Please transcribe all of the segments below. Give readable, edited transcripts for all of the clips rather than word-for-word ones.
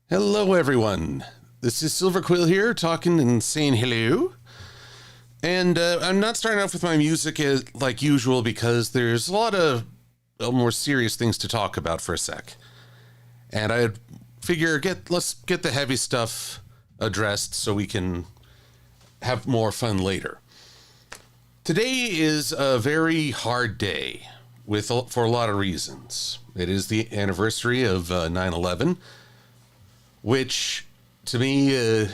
Hello, everyone. This is Silver-Quill here, talking and saying hello. And I'm not starting off with my music like usual because there's a lot of more serious things to talk about for a sec. And I figure let's get the heavy stuff addressed so we can have more fun later. Today is a very hard day for a lot of reasons. It is the anniversary of 9/11. Which, to me,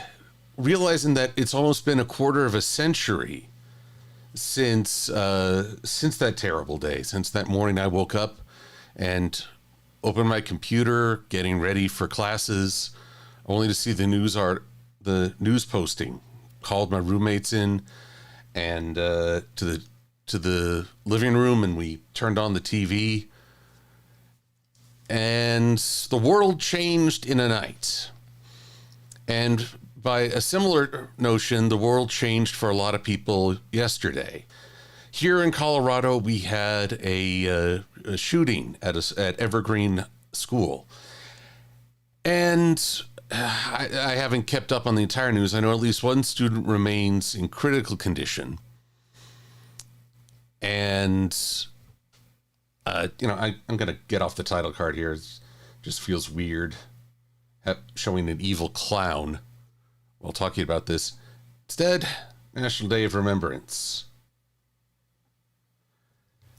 realizing that it's almost been a quarter of a century since that terrible day, since that morning I woke up and opened my computer, getting ready for classes, only to see the news posting. Called my roommates in and to the living room, and we turned on the TV. And the world changed in a night. And by a similar notion, the world changed for a lot of people yesterday. Here in Colorado, we had a shooting at Evergreen School. And I haven't kept up on the entire news. I know at least one student remains in critical condition. And I'm going to get off the title card here. It just feels weird showing an evil clown while talking about this. Instead, National Day of Remembrance.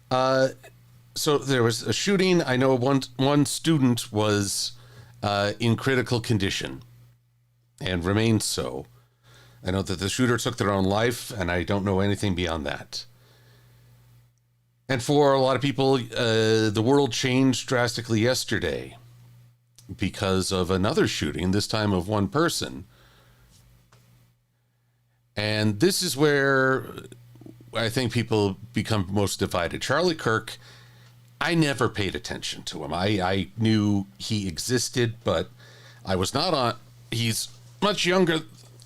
So there was a shooting. I know one student was in critical condition and remains so. I know that the shooter took their own life, and I don't know anything beyond that. And for a lot of people, the world changed drastically yesterday because of another shooting, this time of one person. And this is where I think people become most divided. Charlie Kirk, I never paid attention to him. I knew he existed, but I was not on. He's much younger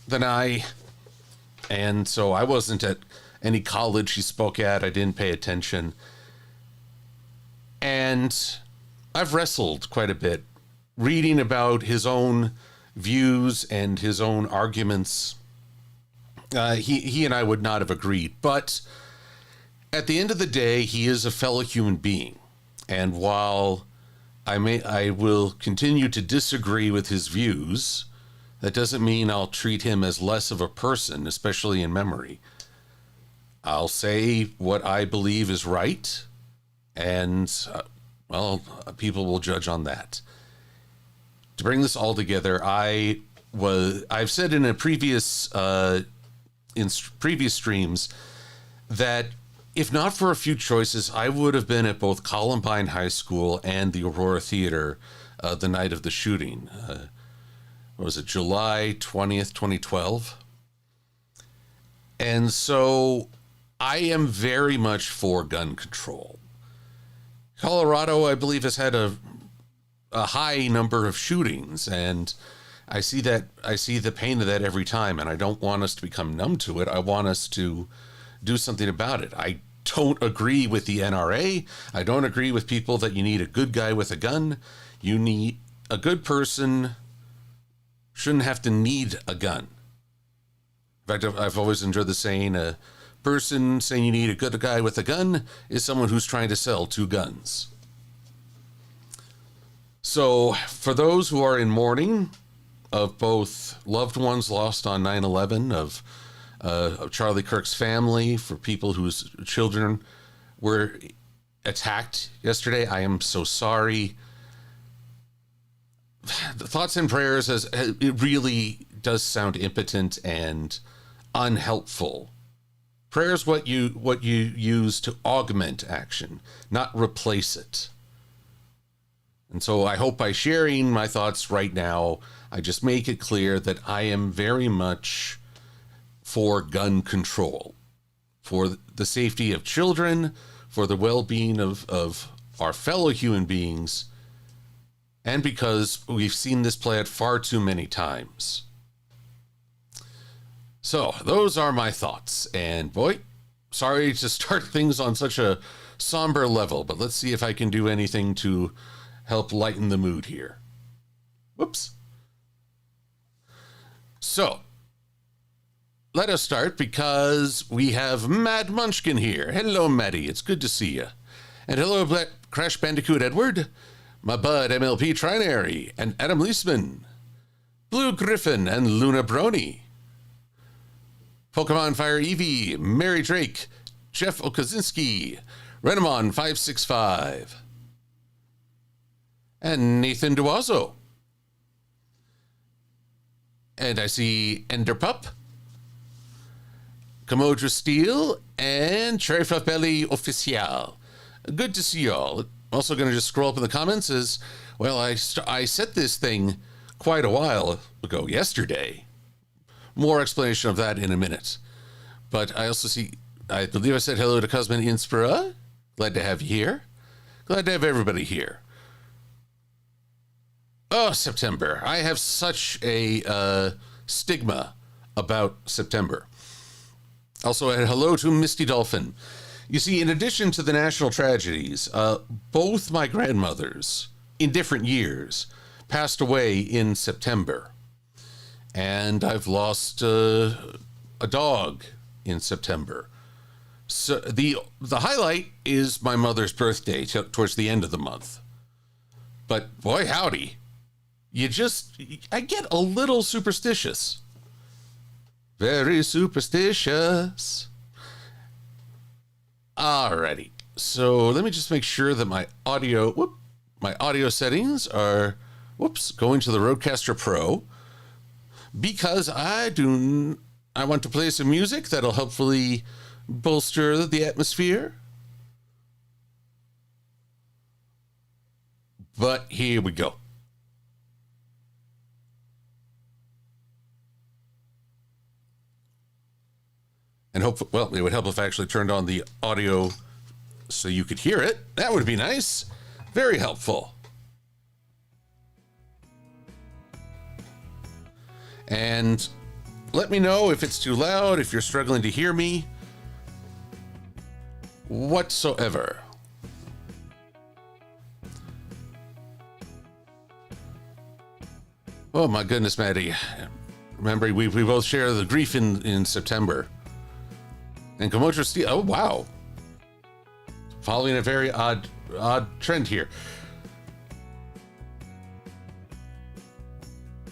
than I, and so I wasn't at any college he spoke at. I didn't pay attention. And I've wrestled quite a bit reading about his own views and his own arguments. He and I would not have agreed, but at the end of the day, he is a fellow human being. And while I will continue to disagree with his views, that doesn't mean I'll treat him as less of a person, especially in memory. I'll say what I believe is right, and, people will judge on that. To bring this all together, I've said in previous streams that if not for a few choices, I would have been at both Columbine High School and the Aurora Theater the night of the shooting. What was it, July 20th, 2012? And so I am very much for gun control. Colorado, I believe, has had a high number of shootings, and I see the pain of that every time, and I don't want us to become numb to it. I want us to do something about it. I don't agree with the NRA. I don't agree with people that you need a good guy with a gun. You need a good person shouldn't have to need a gun. In fact, I've always enjoyed the saying, a person saying you need a good guy with a gun is someone who's trying to sell two guns. So for those who are in mourning of both loved ones lost on 9/11, of Charlie Kirk's family, for people whose children were attacked yesterday, I am so sorry. The thoughts and prayers, it really does sound impotent and unhelpful. Prayer is what you use to augment action, not replace it. And so I hope by sharing my thoughts right now, I just make it clear that I am very much for gun control, for the safety of children, for the well-being of our fellow human beings, and because we've seen this play out far too many times. So those are my thoughts, and boy, sorry to start things on such a somber level, but let's see if I can do anything to help lighten the mood here. Whoops. So, let us start because we have Mad Munchkin here. Hello, Maddie. It's good to see you. And hello, Black Crash Bandicoot Edward, my bud MLP Trinary, and Adam Leisman, Blue Griffin, and Luna Brony, Pokemon Fire Eevee, Mary Drake, Jeff Okazinski, Renamon 565, and Nathan Duazo. And I see Enderpup, Kamodra Steel, and Cherry Fluff Belly Official. Good to see y'all. Also going to just scroll up in the comments as, well, I set this thing quite a while ago, yesterday. More explanation of that in a minute. But I also see, I believe I said hello to Cosmin Inspira. Glad to have you here. Glad to have everybody here. Oh, September. I have such a stigma about September. Also, hello to Misty Dolphin. You see, in addition to the national tragedies, both my grandmothers, in different years, passed away in September. And I've lost a dog in September. So the highlight is my mother's birthday towards the end of the month. But boy, howdy. I get a little superstitious. Very superstitious. Alrighty. So let me just make sure that my audio settings are, going to the Rodecaster Pro, because I want to play some music that'll hopefully bolster the atmosphere. But here we go. And it would help if I actually turned on the audio so you could hear it. That would be nice. Very helpful. And let me know if it's too loud, if you're struggling to hear me, whatsoever. Oh my goodness, Maddie. Remember, we both share the grief in September. And Komodo Steel, oh wow. Following a very odd trend here.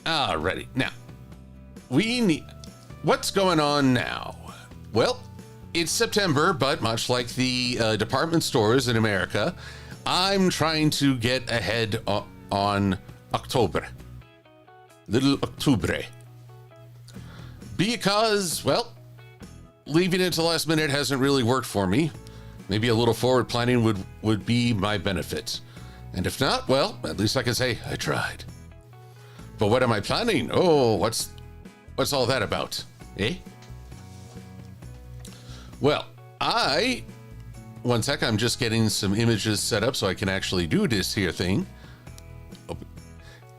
Alrighty, now, what's going on now? Well, it's September, but much like the department stores in America, I'm trying to get ahead on October. Little Octubre. Because, well, leaving it to the last minute hasn't really worked for me. Maybe a little forward planning would be my benefit. And if not, well, at least I can say I tried. But what am I planning? Oh, what's all that about? Eh? Well, one sec, I'm just getting some images set up so I can actually do this here thing.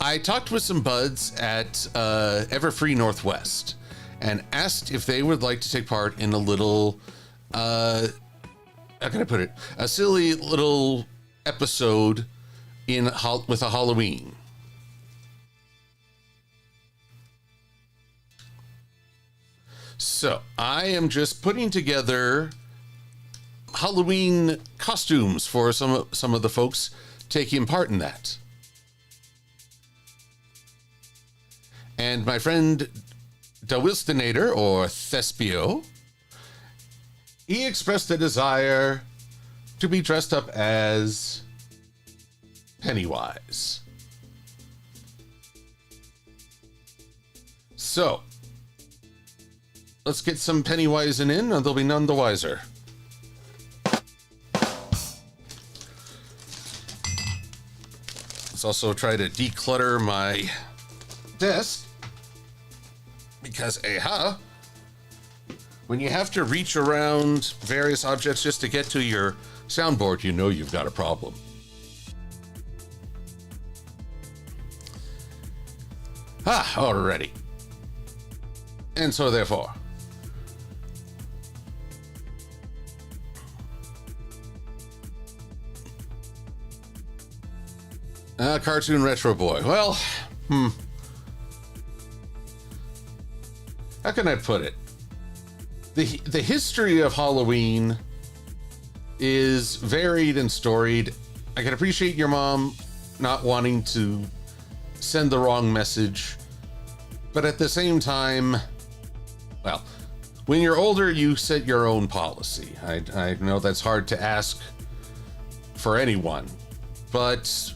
I talked with some buds at Everfree Northwest and asked if they would like to take part in a little, how can I put it? A silly little episode with a Halloween. So I am just putting together Halloween costumes for some of the folks taking part in that. And my friend Dawilstonator, or Thespio, he expressed a desire to be dressed up as Pennywise. So, let's get some Pennywise in, and they'll be none the wiser. Let's also try to declutter my desk, because when you have to reach around various objects just to get to your soundboard, you know you've got a problem. Already. And so therefore, Cartoon Retro Boy. Well, how can I put it? The history of Halloween is varied and storied. I can appreciate your mom not wanting to send the wrong message, but at the same time, well, when you're older, you set your own policy. I know that's hard to ask for anyone, but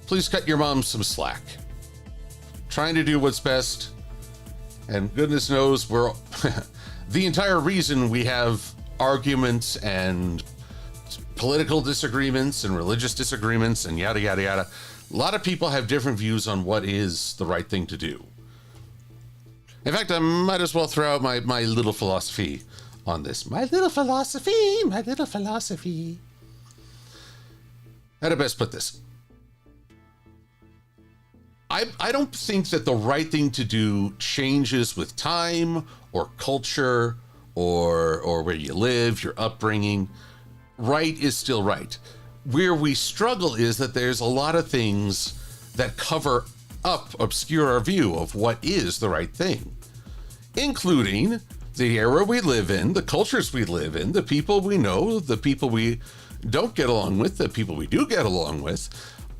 please cut your mom some slack. Trying to do what's best, and goodness knows we're the entire reason we have arguments and political disagreements and religious disagreements and yada, yada, yada. A lot of people have different views on what is the right thing to do. In fact, I might as well throw out my little philosophy on this. My little philosophy, my little philosophy. How to best put this? I don't think that the right thing to do changes with time or culture or where you live, your upbringing. Right is still right. Where we struggle is that there's a lot of things that cover up, obscure our view of what is the right thing, including the era we live in, the cultures we live in, the people we know, the people we don't get along with, the people we do get along with,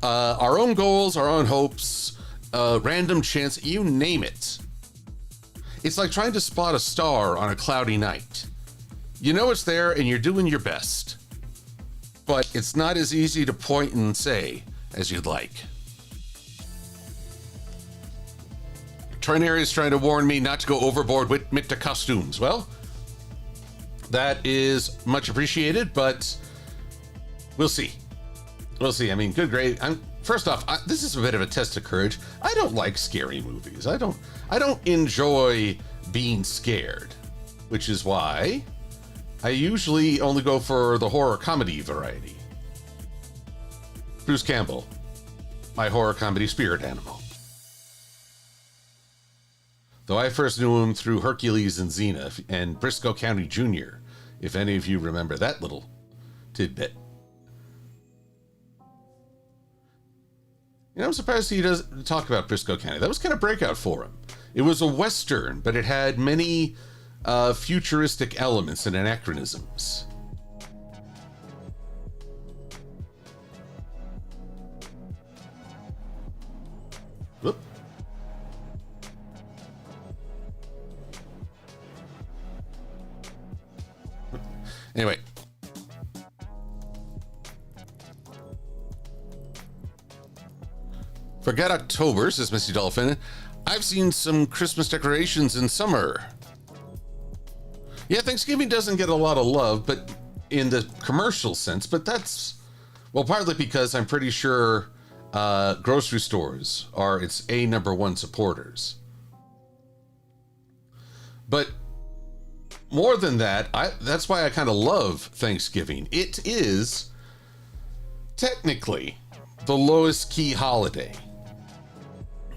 our own goals, our own hopes, random chance, you name it. It's like trying to spot a star on a cloudy night. You know it's there and you're doing your best, but it's not as easy to point and say as you'd like. Trinary is trying to warn me not to go overboard with Mikta costumes. Well, that is much appreciated, but we'll see. We'll see. I mean, good grade. First off, this is a bit of a test of courage. I don't like scary movies. I don't enjoy being scared, which is why I usually only go for the horror comedy variety. Bruce Campbell, my horror comedy spirit animal. Though I first knew him through Hercules and Xena and Briscoe County Jr., if any of you remember that little tidbit. You know, I'm surprised he doesn't talk about Briscoe County. That was kind of breakout for him. It was a Western, but it had many futuristic elements and anachronisms. Whoop. Anyway. Forget October, says Misty Dolphin. I've seen some Christmas decorations in summer. Yeah, Thanksgiving doesn't get a lot of love, but in the commercial sense, but that's, well, partly because I'm pretty sure grocery stores are its number one supporters. But more than that, that's why I kind of love Thanksgiving. It is technically the lowest key holiday.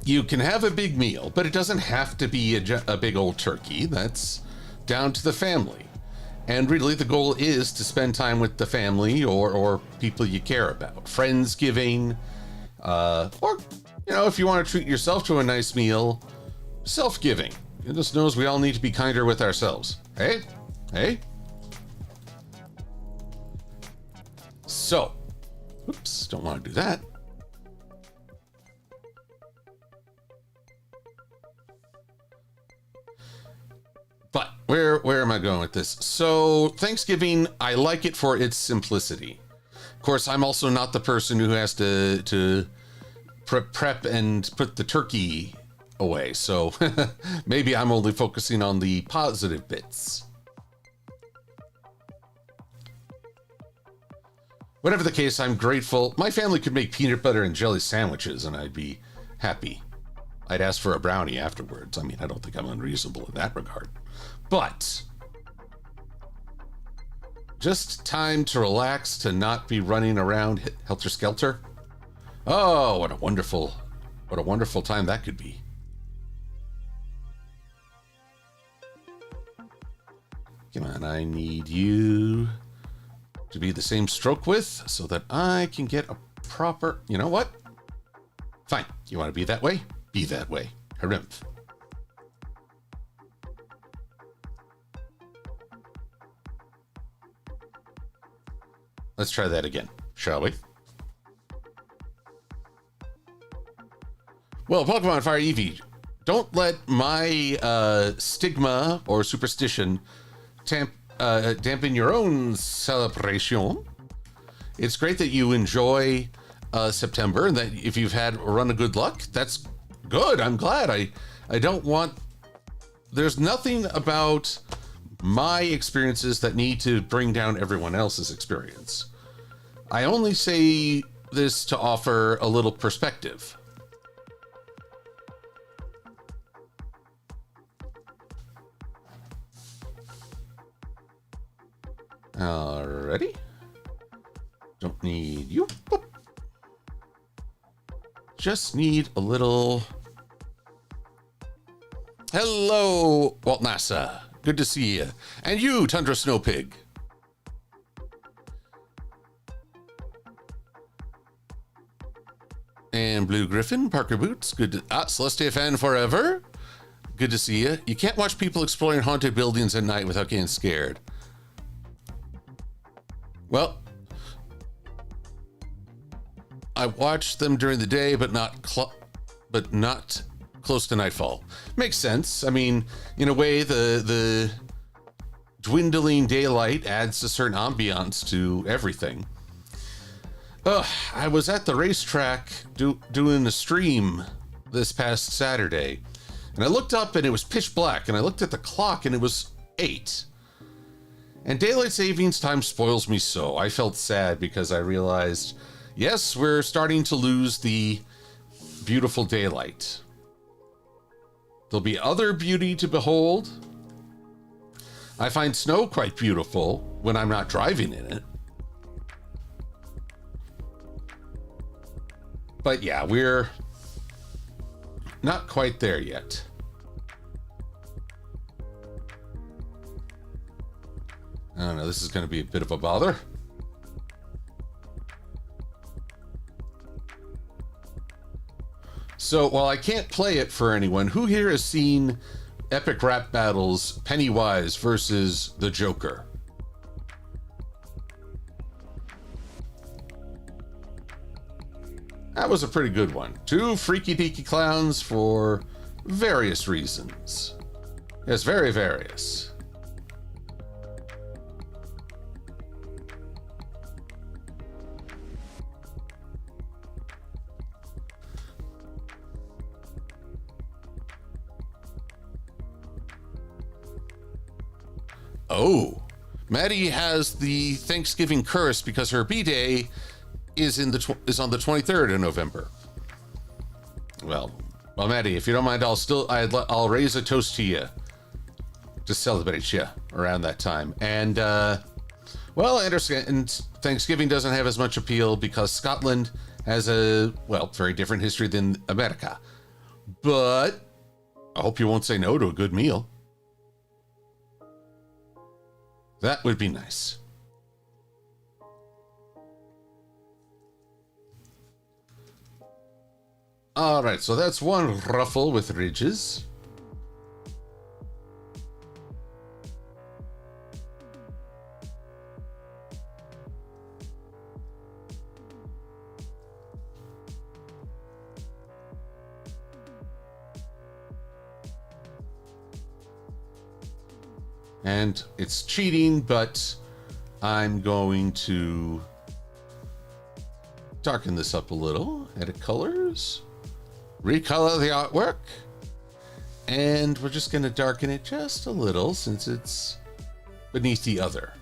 You can have a big meal, but it doesn't have to be a big old turkey. That's down to the family. And really the goal is to spend time with the family or people you care about. Friendsgiving, or, you know, if you want to treat yourself to a nice meal, self-giving. Goodness knows we all need to be kinder with ourselves. Hey. So, oops, don't want to do that. But where am I going with this? So Thanksgiving, I like it for its simplicity. Of course, I'm also not the person who has to prep and put the turkey away. So maybe I'm only focusing on the positive bits. Whatever the case, I'm grateful. My family could make peanut butter and jelly sandwiches and I'd be happy. I'd ask for a brownie afterwards. I mean, I don't think I'm unreasonable in that regard. But just time to relax, to not be running around helter-skelter. Oh, what a wonderful time that could be. Come on, I need you to be the same stroke width so that I can get a proper, you know what? Fine, you want to be that way? Be that way. Harumph. Let's try that again, shall we? Well, Pokemon Fire Eevee, don't let my stigma or superstition dampen your own celebration. It's great that you enjoy September, and that if you've had a run of good luck, that's good. I'm glad. I don't want... There's nothing about my experiences that need to bring down everyone else's experience. I only say this to offer a little perspective. Alrighty. Don't need you. Boop. Just need a little... Hello, Walt NASA. Good to see you. And you, Tundra Snow Pig. And Blue Griffin, Parker Boots. Good to... Celestia Fan Forever. Good to see you. You can't watch people exploring haunted buildings at night without getting scared. Well, I watch them during the day, but not close to nightfall. Makes sense. I mean, in a way, the dwindling daylight adds a certain ambiance to everything. I was at the racetrack doing a stream this past Saturday, and I looked up and it was pitch black, and I looked at the clock and it was 8. And daylight savings time spoils me so. I felt sad because I realized, yes, we're starting to lose the beautiful daylight. There'll be other beauty to behold. I find snow quite beautiful when I'm not driving in it. But yeah, we're not quite there yet. I don't know, this is going to be a bit of a bother. So while I can't play it for anyone, who here has seen Epic Rap Battles Pennywise versus the Joker? That was a pretty good one. 2 freaky deaky clowns for various reasons. Yes, very various. Oh, Maddie has the Thanksgiving curse because her B-Day is on the 23rd of November. Well, Maddie, if you don't mind, I'll raise a toast to you to celebrate you around that time. And well, I understand. And Thanksgiving doesn't have as much appeal because Scotland has a very different history than America. But I hope you won't say no to a good meal. That would be nice. All right, so that's one ruffle with ridges. And it's cheating, but I'm going to darken this up a little, edit colors, recolor the artwork, and we're just going to darken it just a little since it's beneath the other.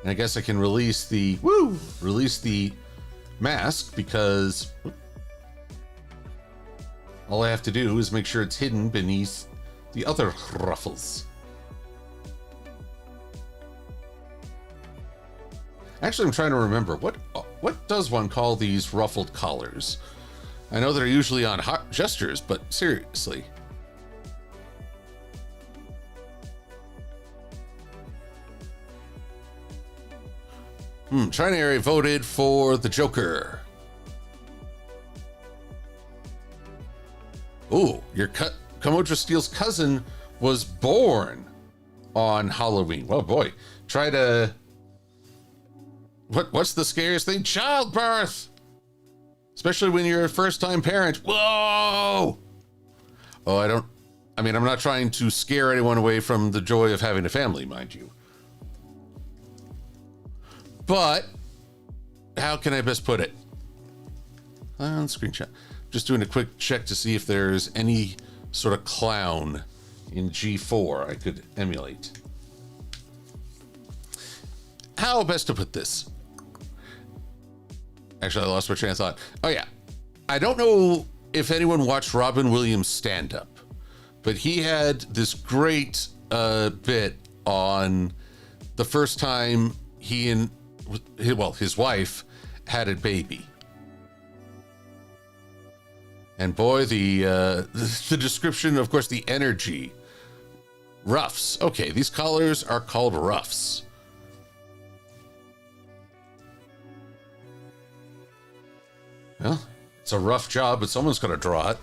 And I guess I can release the mask because all I have to do is make sure it's hidden beneath the other ruffles. Actually, I'm trying to remember what does one call these ruffled collars? I know they're usually on hot gestures, but seriously. China area voted for the Joker. Ooh, your Komodra Steel's cousin was born on Halloween. Oh boy. Try to... What's the scariest thing? Childbirth! Especially when you're a first-time parent. Whoa! Oh, I'm not trying to scare anyone away from the joy of having a family, mind you. But, how can I best put it? On screenshot. Just doing a quick check to see if there's any sort of clown in G4 I could emulate. How best to put this? Actually, I lost my train of thought. Oh yeah. I don't know if anyone watched Robin Williams stand-up, but he had this great bit on the first time he and, his wife had a baby. And boy, the description, of course, the energy. Ruffs. Okay, these collars are called ruffs. Well, it's a rough job, but someone's got to draw it.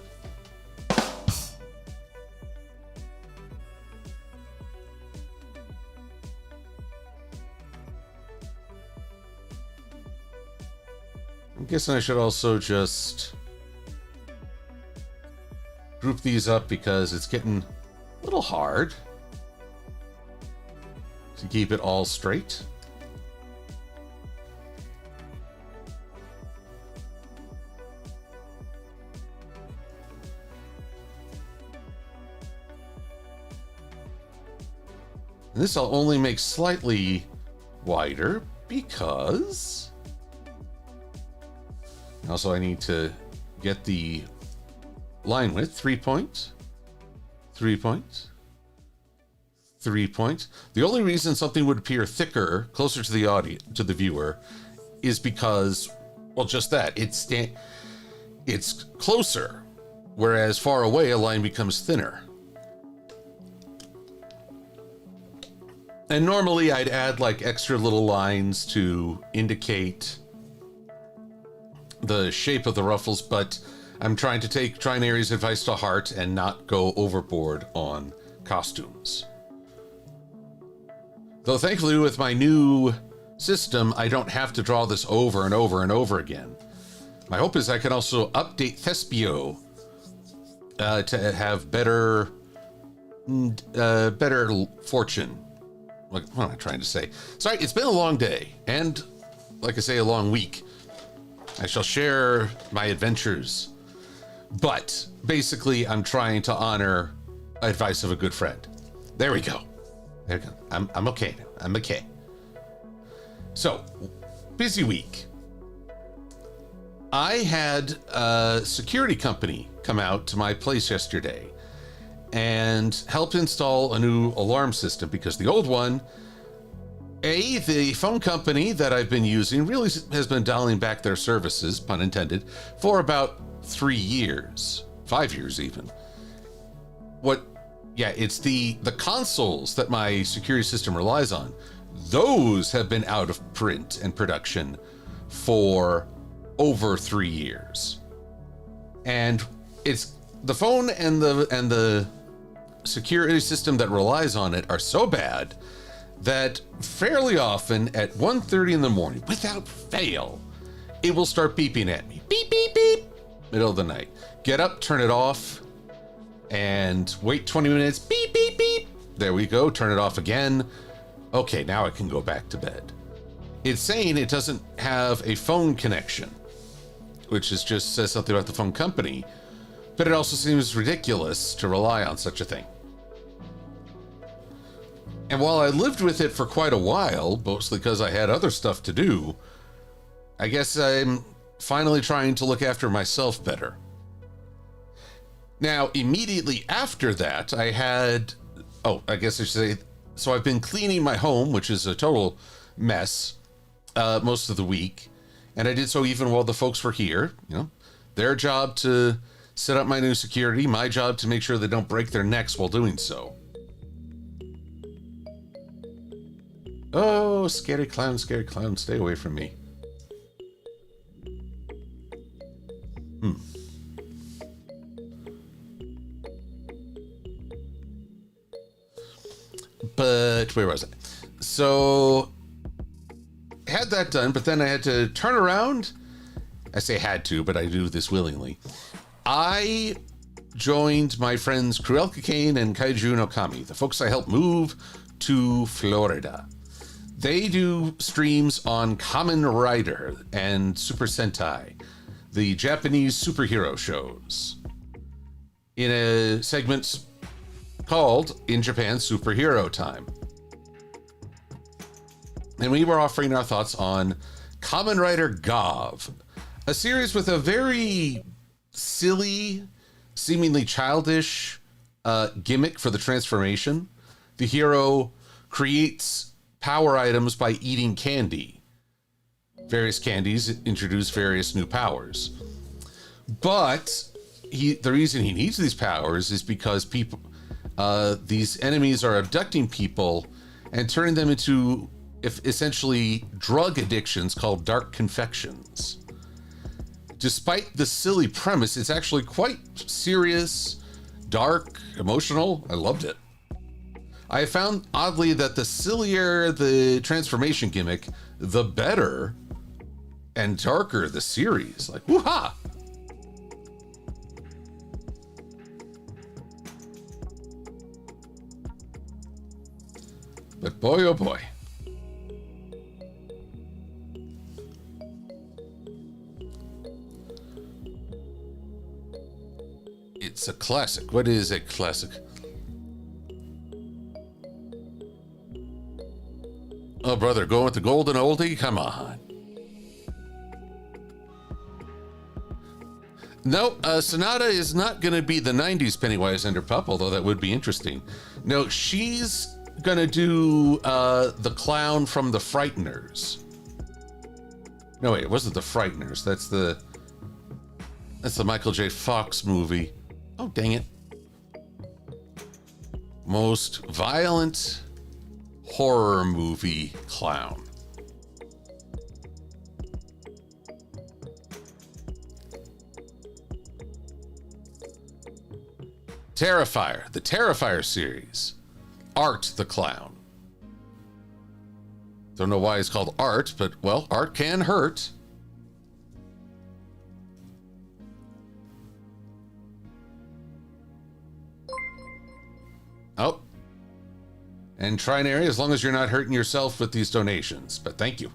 I'm guessing I should also just group these up because it's getting a little hard to keep it all straight. And this I'll only make slightly wider because also I need to get the line width 3 points, 3 points, 3 points. The only reason something would appear thicker, closer to the audience, to the viewer, is because, well, just that it's closer, whereas far away a line becomes thinner. And normally I'd add like extra little lines to indicate the shape of the ruffles, but I'm trying to take Trinari's advice to heart and not go overboard on costumes. Though thankfully with my new system, I don't have to draw this over and over and over again. My hope is I can also update Thespio to have better fortune. What am I trying to say? Sorry, it's been a long day, and like I say, a long week. I shall share my adventures, but basically I'm trying to honor advice of a good friend. There we go. There we go. I'm okay now. I'm okay. So, busy week. I had a security company come out to my place yesterday and help install a new alarm system because the old one, the phone company that I've been using really has been dialing back their services, pun intended, for about 3 years, 5 years even. It's the consoles that my security system relies on. Those have been out of print and production for over 3 years. And it's the phone and the security system that relies on it are so bad that fairly often at 1:30 in the morning, without fail, it will start beeping at me. Beep, beep, beep. Middle of the night. Get up, turn it off, and wait 20 minutes. Beep, beep, beep. There we go. Turn it off again. Okay, now I can go back to bed. It's saying it doesn't have a phone connection, which just says something about the phone company, but it also seems ridiculous to rely on such a thing. And while I lived with it for quite a while, mostly because I had other stuff to do, I guess I'm finally trying to look after myself better. Now, immediately after that, I guess I should say, so I've been cleaning my home, which is a total mess, most of the week. And I did so even while the folks were here. You know, their job to set up my new security, my job to make sure they don't break their necks while doing so. Oh, scary clown, stay away from me. but where was I? So had that done, but then I had to turn around. I say had to, but I do this willingly. I joined my friends Cruel Kane and Kaiju no Kami, the folks I helped move to Florida. They do streams on Kamen Rider and Super Sentai, the Japanese superhero shows, in a segment called In Japan Superhero Time. And we were offering our thoughts on Kamen Rider Gov, a series with a very silly, seemingly childish gimmick for the transformation. The hero creates power items by eating candy. Various candies introduce various new powers. But the reason he needs these powers is because these enemies are abducting people and turning them into essentially drug addictions called dark confections. Despite the silly premise, it's actually quite serious, dark, emotional. I loved it. I found oddly that the sillier the transformation gimmick, the better and darker the series. Like, woo-ha! But boy, oh boy. It's a classic. What is a classic? Oh, brother, going with the golden oldie? Come on. No, Sonata is not going to be the 90s Pennywise Enderpup, although that would be interesting. No, she's going to do the clown from The Frighteners. No, wait, it wasn't The Frighteners. That's the Michael J. Fox movie. Oh, dang it. Most violent horror movie clown. Terrifier, the Terrifier series. Art the Clown. Don't know why it's called Art, but, well, art can hurt. Oh. And Trinary, as long as you're not hurting yourself with these donations. But thank you.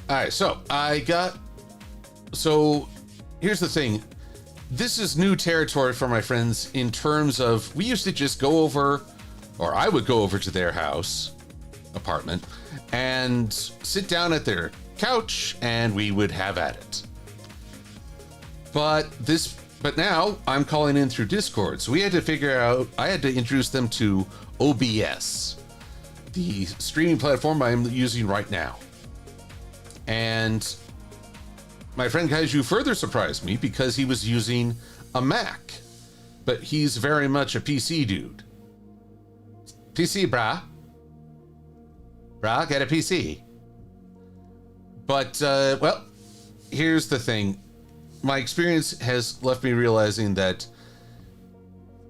All right, so here's the thing. This is new territory for my friends in terms of, we used to just go over, or I would go over to their house, apartment, and sit down at their couch and we would have at it. But now I'm calling in through Discord. So I had to introduce them to OBS, the streaming platform I'm using right now. And my friend Kaiju further surprised me because he was using a Mac, but he's very much a PC dude. PC, brah. Brah, get a PC. But, well, here's the thing. My experience has left me realizing that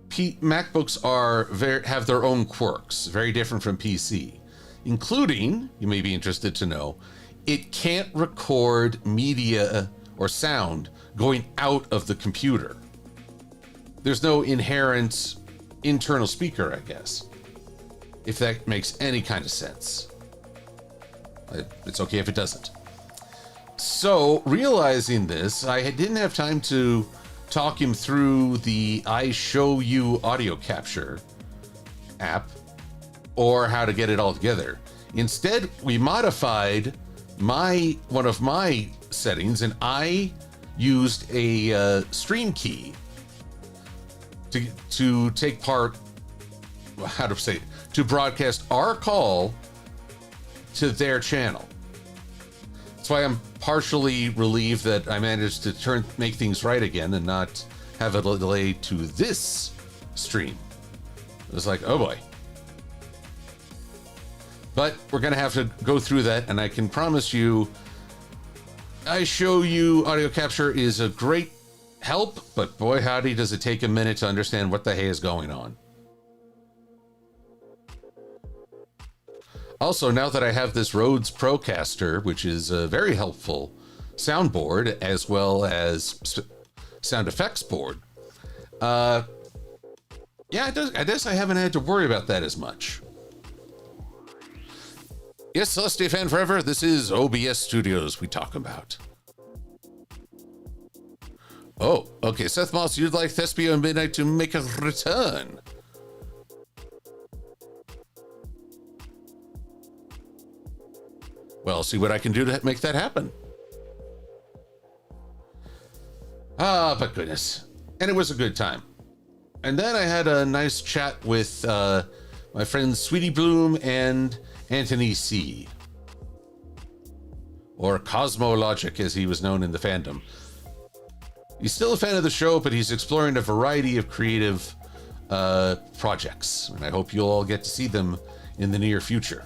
MacBooks have their own quirks, very different from PC, including, you may be interested to know, it can't record media or sound going out of the computer. There's no inherent internal speaker, I guess, if that makes any kind of sense. It's okay if it doesn't. So, realizing this, I didn't have time to talk him through the I Show You audio capture app or how to get it all together. Instead, we modified one of my settings, and I used a stream key to take part how to say it, to broadcast our call to their channel. That's why I'm partially relieved that I managed to make things right again and not have a delay to this stream. It was like, oh boy. But we're going to have to go through that, and I can promise you, I show you audio capture is a great help, but boy howdy does it take a minute to understand what the hey is going on. Also, now that I have this Rhodes Procaster, which is a very helpful soundboard as well as sound effects board, yeah, I guess I haven't had to worry about that as much. Yes, Celestia Fan Forever, this is OBS Studios we talk about. Oh, okay, Seth Moss, you'd like Thespio and Midnight to make a return. Well, I'll see what I can do to make that happen. Ah, but goodness. And it was a good time. And then I had a nice chat with my friends Sweetie Bloom and Anthony C. Or Cosmologic, as he was known in the fandom. He's still a fan of the show, but he's exploring a variety of creative projects. And I hope you'll all get to see them in the near future.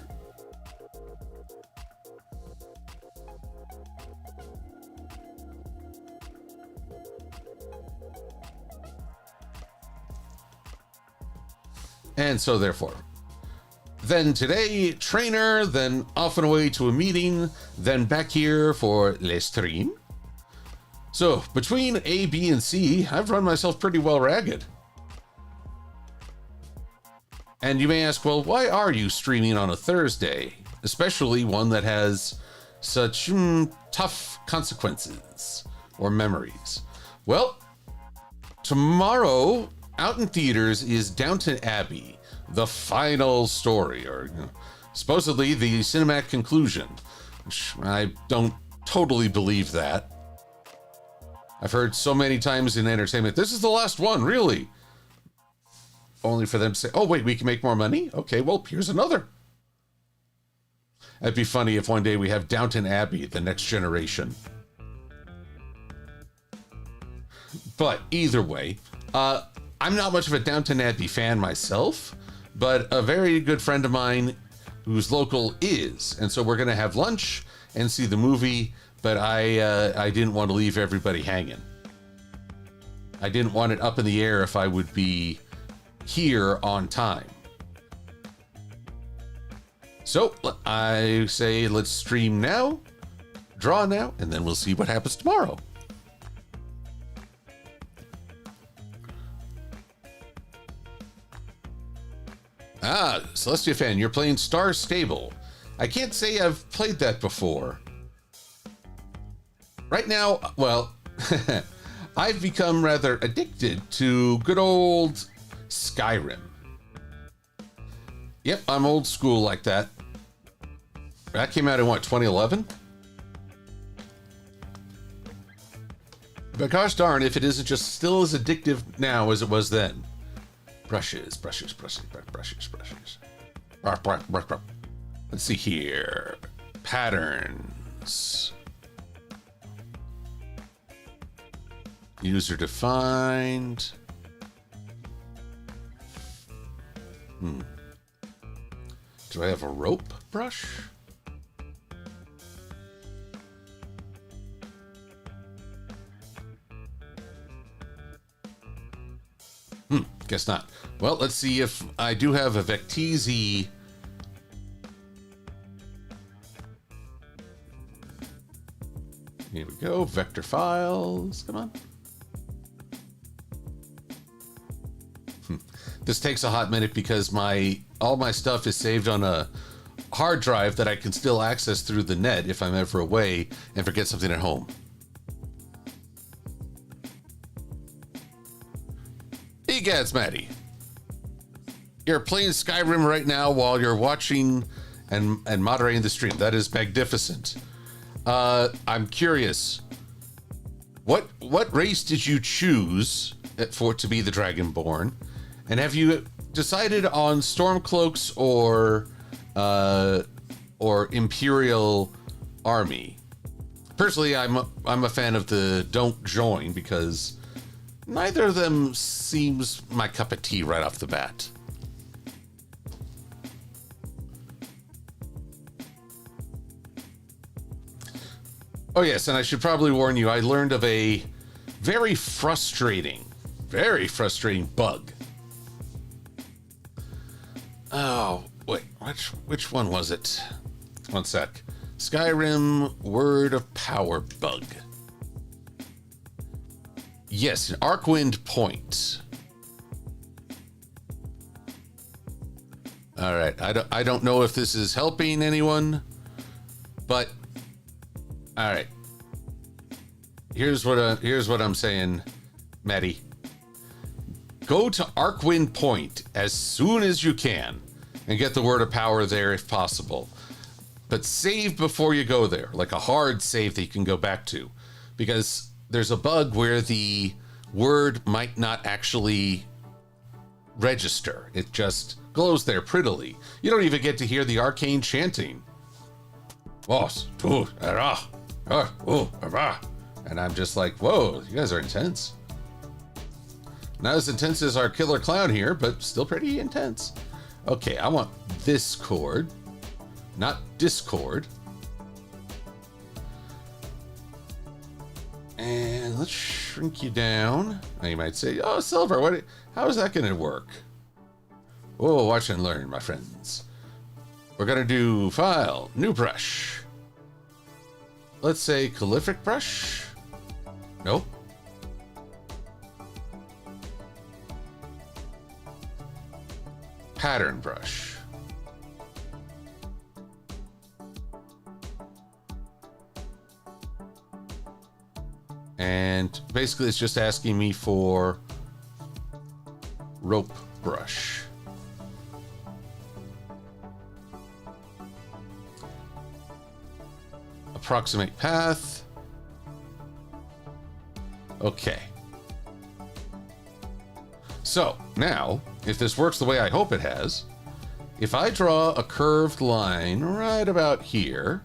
And so therefore, then today, trainer, then off and away to a meeting, then back here for Le Stream. So between A, B, and C, I've run myself pretty well ragged. And you may ask, well, why are you streaming on a Thursday? Especially one that has such tough consequences or memories. Well, tomorrow, out in theaters is Downton Abbey, the final story, or supposedly the cinematic conclusion, which I don't totally believe that. I've heard so many times in entertainment, this is the last one, really? Only for them to say, oh wait, we can make more money? Okay, well, here's another. That'd be funny if one day we have Downton Abbey, the next generation. But either way, I'm not much of a Downton Abbey fan myself, but a very good friend of mine who's local is. And so we're going to have lunch and see the movie, but I didn't want to leave everybody hanging. I didn't want it up in the air if I would be here on time. So I say, let's stream now, draw now, and then we'll see what happens tomorrow. Ah, Celestia Fan, you're playing Star Stable. I can't say I've played that before. Right now, well, I've become rather addicted to good old Skyrim. Yep, I'm old school like that. That came out in what, 2011? But gosh darn, if it isn't just still as addictive now as it was then. Brushes. Let's see here. Patterns. User defined. Do I have a rope brush? Guess not. Well, let's see if I do have a Vecteezy. Here we go. Vector files. Come on. This takes a hot minute because all my stuff is saved on a hard drive that I can still access through the net if I'm ever away and forget something at home. Egads, Maddie. You're playing Skyrim right now while you're watching and moderating the stream. That is magnificent. I'm curious. What race did you choose to be the Dragonborn? And have you decided on Stormcloaks or Imperial Army. Personally, I'm a fan of the Don't Join because neither of them seems my cup of tea right off the bat. Oh yes, and I should probably warn you, I learned of a very frustrating bug. Oh, wait, which one was it? One sec. Skyrim Word of Power bug. Yes, an Arcwind Point. All right, I don't know if this is helping anyone, but all right. Here's what I'm saying, Maddie. Go to Arcwind Point as soon as you can and get the Word of Power there if possible. But save before you go there, like a hard save that you can go back to, because there's a bug where the word might not actually register. It just glows there prettily. You don't even get to hear the arcane chanting. And I'm just like, whoa, you guys are intense. Not as intense as our killer clown here, but still pretty intense. Okay, I want this chord, not Discord. And let's shrink you down. Now you might say, oh, Silver, how is that going to work? Oh, watch and learn, my friends. We're going to do File, New Brush. Let's say Callific Brush. Nope. Pattern Brush. And basically it's just asking me for Rope Brush. Approximate path. Okay. So now, if this works the way I hope it has, if I draw a curved line right about here,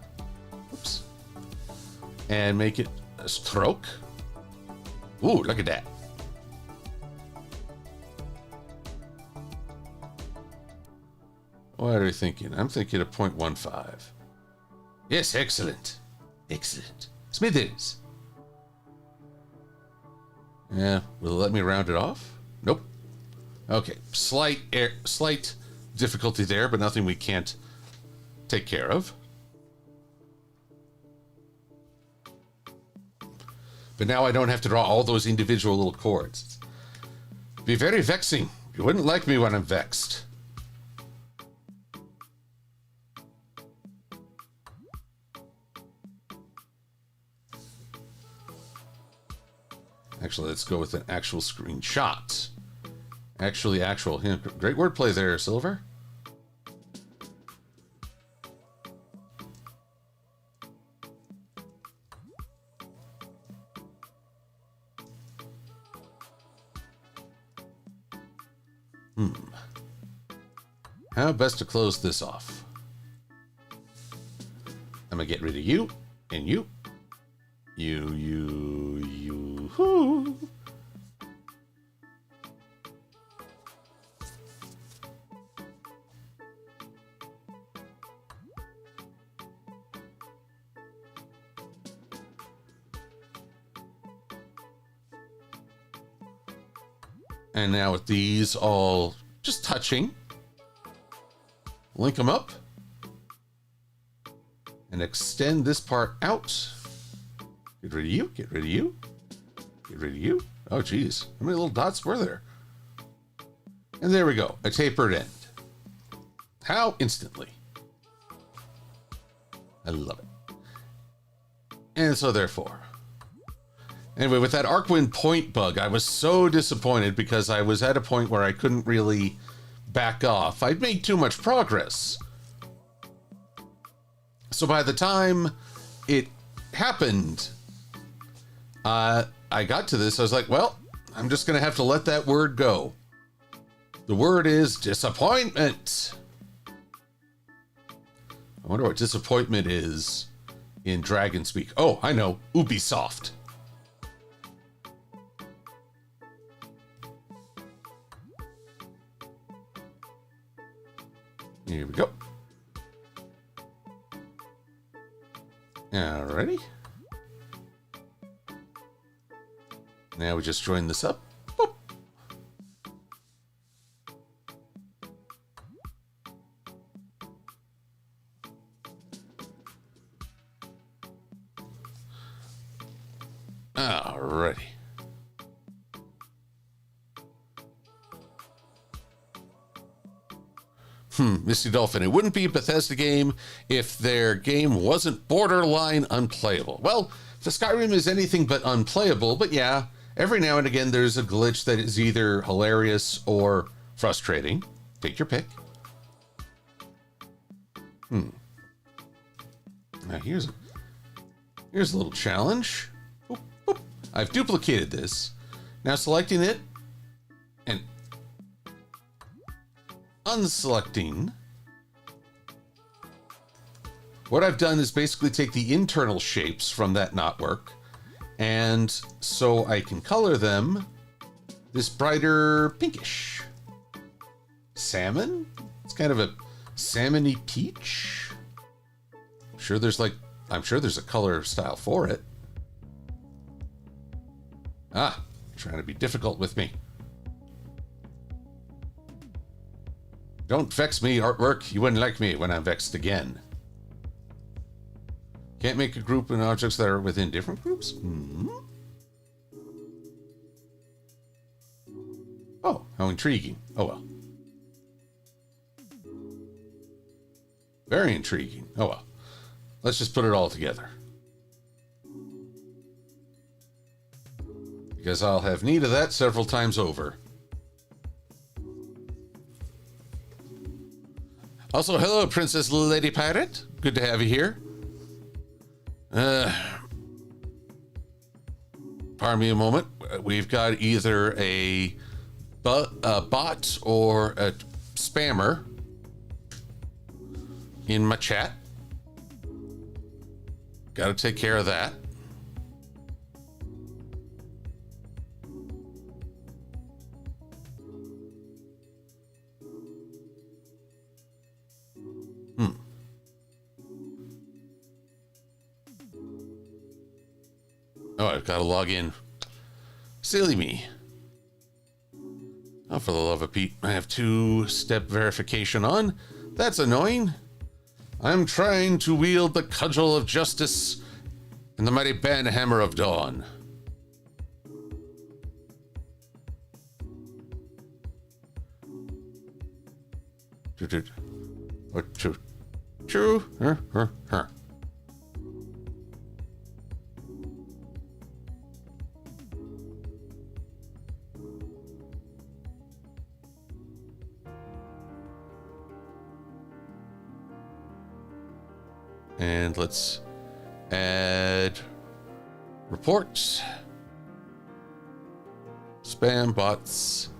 oops, and make it a stroke. Ooh, look at that. What are we thinking? I'm thinking of 0.15. Yes, excellent. Excellent. Smithers. Yeah, will it let me round it off? Nope. Okay, slight difficulty there, but nothing we can't take care of. But now I don't have to draw all those individual little chords. It'd be very vexing. You wouldn't like me when I'm vexed. Actually, let's go with an actual screenshot. Actually, actual. Great wordplay there, Silver. How best to close this off? I'm gonna get rid of you and you. You. Whoo. And now with these all just touching, link them up and extend this part out. Get rid of you, get rid of you, get rid of you. Oh, geez. How many little dots were there? And there we go. A tapered end. How instantly. I love it. And so therefore. Anyway, with that Arcwind Point bug, I was so disappointed because I was at a point where I couldn't really back off. I'd made too much progress. So by the time it happened, I got to this. I was like, well, I'm just going to have to let that word go. The word is disappointment. I wonder what disappointment is in Dragon Speak. Oh, I know. Ubisoft. Here we go. Alrighty. Now we just join this up. Boop. Alrighty. Misty Dolphin. It wouldn't be a Bethesda game if their game wasn't borderline unplayable. Well, the Skyrim is anything but unplayable, but yeah, every now and again there's a glitch that is either hilarious or frustrating. Take your pick. Now here's a little challenge. Boop, boop. I've duplicated this. Now selecting it and unselecting. What I've done is basically take the internal shapes from that knotwork, and so I can color them this brighter pinkish. Salmon? It's kind of a salmon-y peach. I'm sure there's a color style for it. Trying to be difficult with me. Don't vex me, artwork. You wouldn't like me when I'm vexed again. Can't make a group in objects that are within different groups? Oh, how intriguing. Oh well. Very intriguing. Oh well. Let's just put it all together. Because I'll have need of that several times over. Also, hello, Princess Lady Pirate. Good to have you here. Pardon me a moment. We've got either a bot or a spammer in my chat. Got to take care of that. Oh, I've got to log in. Silly me. Oh, for the love of Pete, I have two-step verification on. That's annoying. I'm trying to wield the cudgel of justice and the mighty banhammer of dawn. True. And let's add reports, spam bots.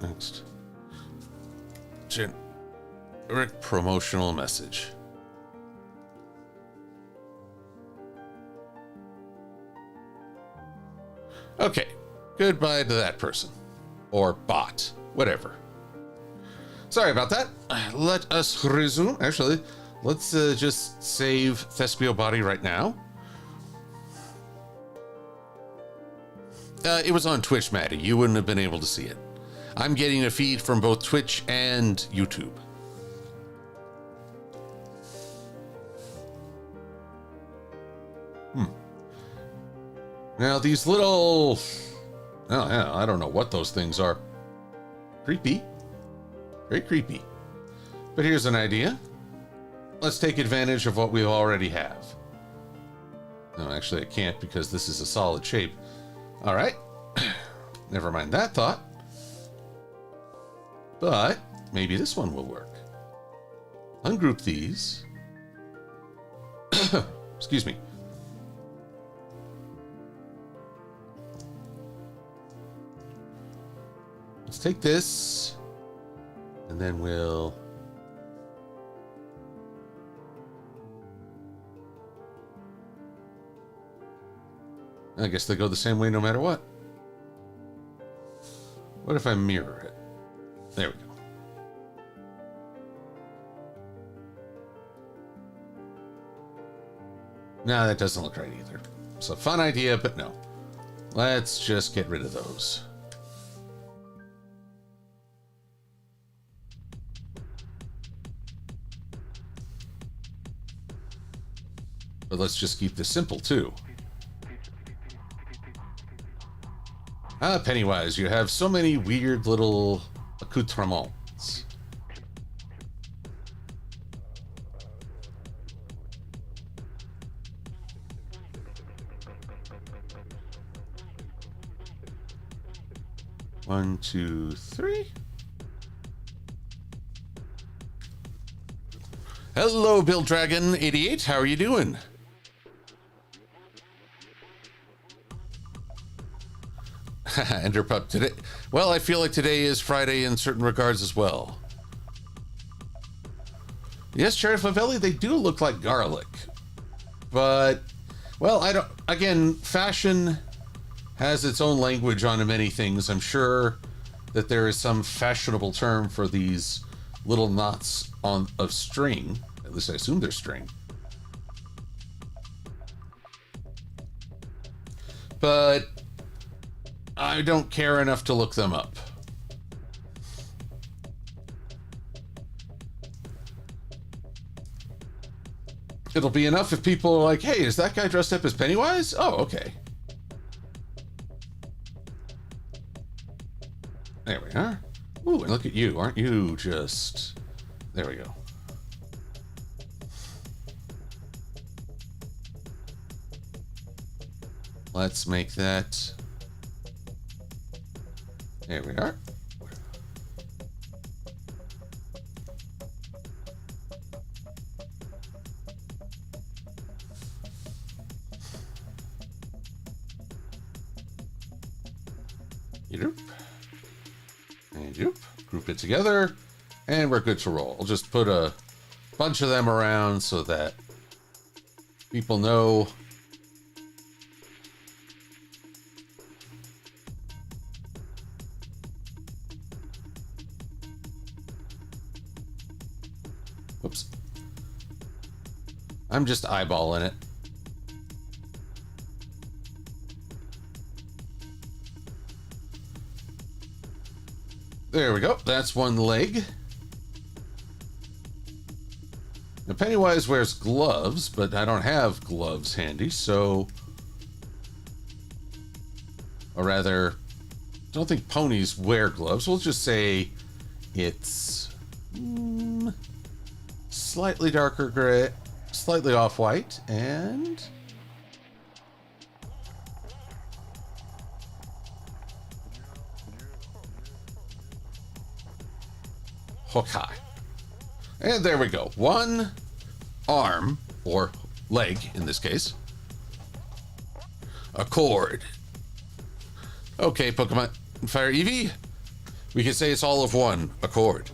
Next, generic promotional message. Okay. Goodbye to that person. Or bot. Whatever. Sorry about that. Let us resume. Actually, let's just save Thespio Body right now. It was on Twitch, Maddie. You wouldn't have been able to see it. I'm getting a feed from both Twitch and YouTube. Now, these little... Oh, yeah, I don't know what those things are. Creepy. Very creepy. But here's an idea. Let's take advantage of what we already have. No, actually I can't because this is a solid shape. All right. Never mind that thought. But maybe this one will work. Ungroup these. Excuse me. let's take this, and then we'll... I guess they go the same way no matter what. What if I mirror it? There we go. No, that doesn't look right either. It's a fun idea, but no. Let's just get rid of those. But let's just keep this simple, too. Ah, Pennywise, you have so many weird little accoutrements. One, two, three. Hello, Bill Dragon 88. How are you doing? Enderpup today. Well, I feel like today is Friday in certain regards as well. Yes, Sheriff Favelli, they do look like garlic. But, well, I don't... Again, fashion has its own language on many things. I'm sure that there is some fashionable term for these little knots of string. At least I assume they're string. But I don't care enough to look them up. It'll be enough if people are like, hey, is that guy dressed up as Pennywise? Oh, okay. There we are. Ooh, and look at you. Aren't you just... There we go. Let's make that... There we are. Yoop. And yoop. Group it together. And we're good to roll. I'll just put a bunch of them around so that people know. Whoops. I'm just eyeballing it. There we go. That's one leg. Now, Pennywise wears gloves, but I don't have gloves handy, so... Or rather, I don't think ponies wear gloves. We'll just say it's... slightly darker gray, slightly off-white, and... Okay. And there we go. One arm, or leg in this case. A cord. Okay, Pokemon Fire Eevee. We can say it's all of one. A cord.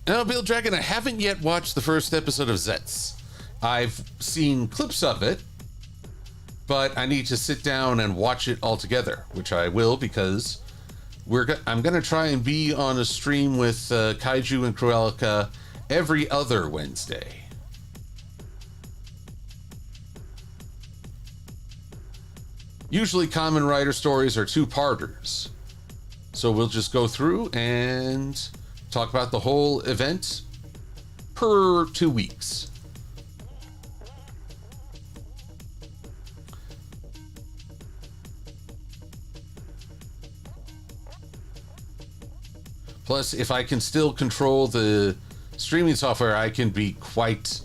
Now, Bill Dragon, I haven't yet watched the first episode of Zets. I've seen clips of it, but I need to sit down and watch it all together, which I will because I'm going to try and be on a stream with Kaiju and Cruelica every other Wednesday. Usually Kamen Rider stories are two-parters. So we'll just go through and talk about the whole event per 2 weeks. Plus, if I can still control the streaming software, I can be quite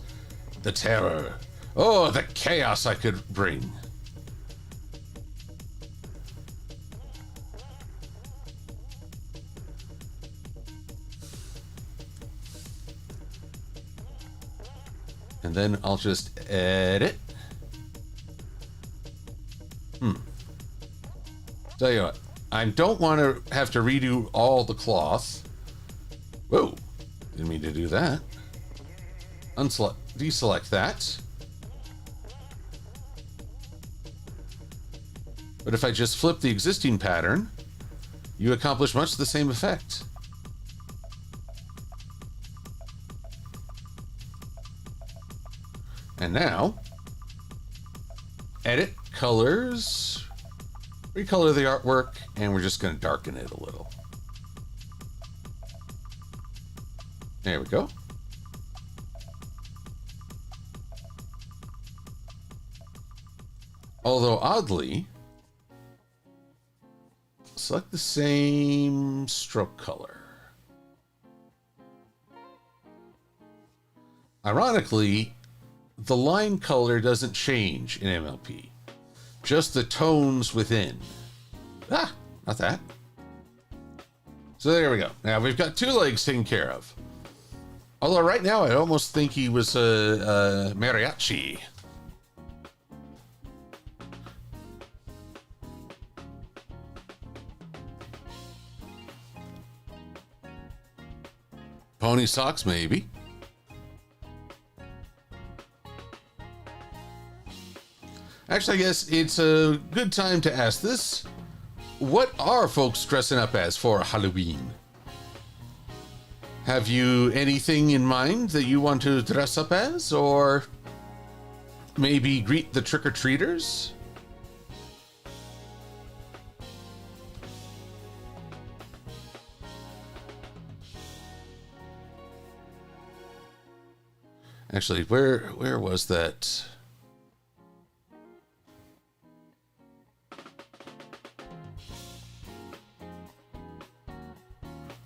the terror. Oh, the chaos I could bring. And then I'll just edit. Tell you what, I don't want to have to redo all the cloth. Whoa, didn't mean to do that. Deselect that. But if I just flip the existing pattern, you accomplish much the same effect. And now, edit, colors, recolor the artwork, and we're just going to darken it a little. There we go. Although oddly, select the same stroke color. Ironically, the line color doesn't change in MLP, just the tones within. Ah, not that. So there we go. Now we've got two legs taken care of. Although right now I almost think he was a mariachi. Pony socks, maybe. Actually, I guess it's a good time to ask this. What are folks dressing up as for Halloween? Have you anything in mind that you want to dress up as? Or maybe greet the trick-or-treaters? Actually, where was that?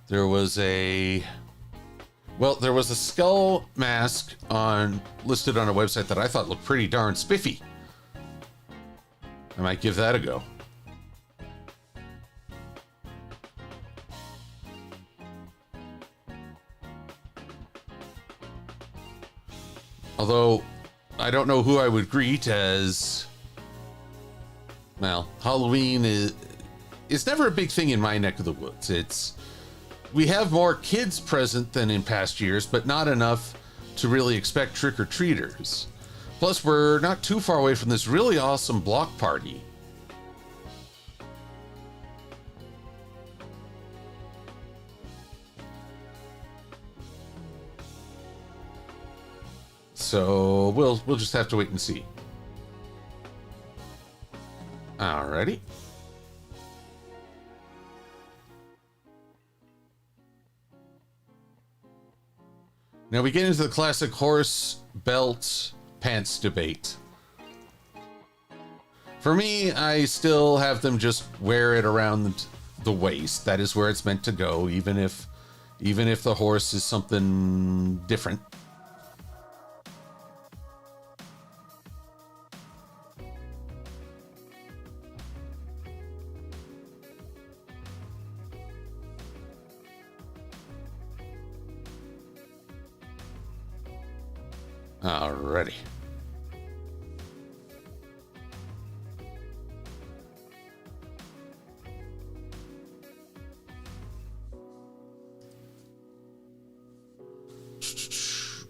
There was a skull mask listed on a website that I thought looked pretty darn spiffy. I might give that a go. Although, I don't know who I would greet as... Well, Halloween it's never a big thing in my neck of the woods. We have more kids present than in past years, but not enough to really expect trick-or-treaters. Plus, we're not too far away from this really awesome block party. So we'll just have to wait and see. Alrighty. Now we get into the classic horse, belt, pants debate. For me, I still have them just wear it around the waist. That is where it's meant to go, even if the horse is something different. Alrighty.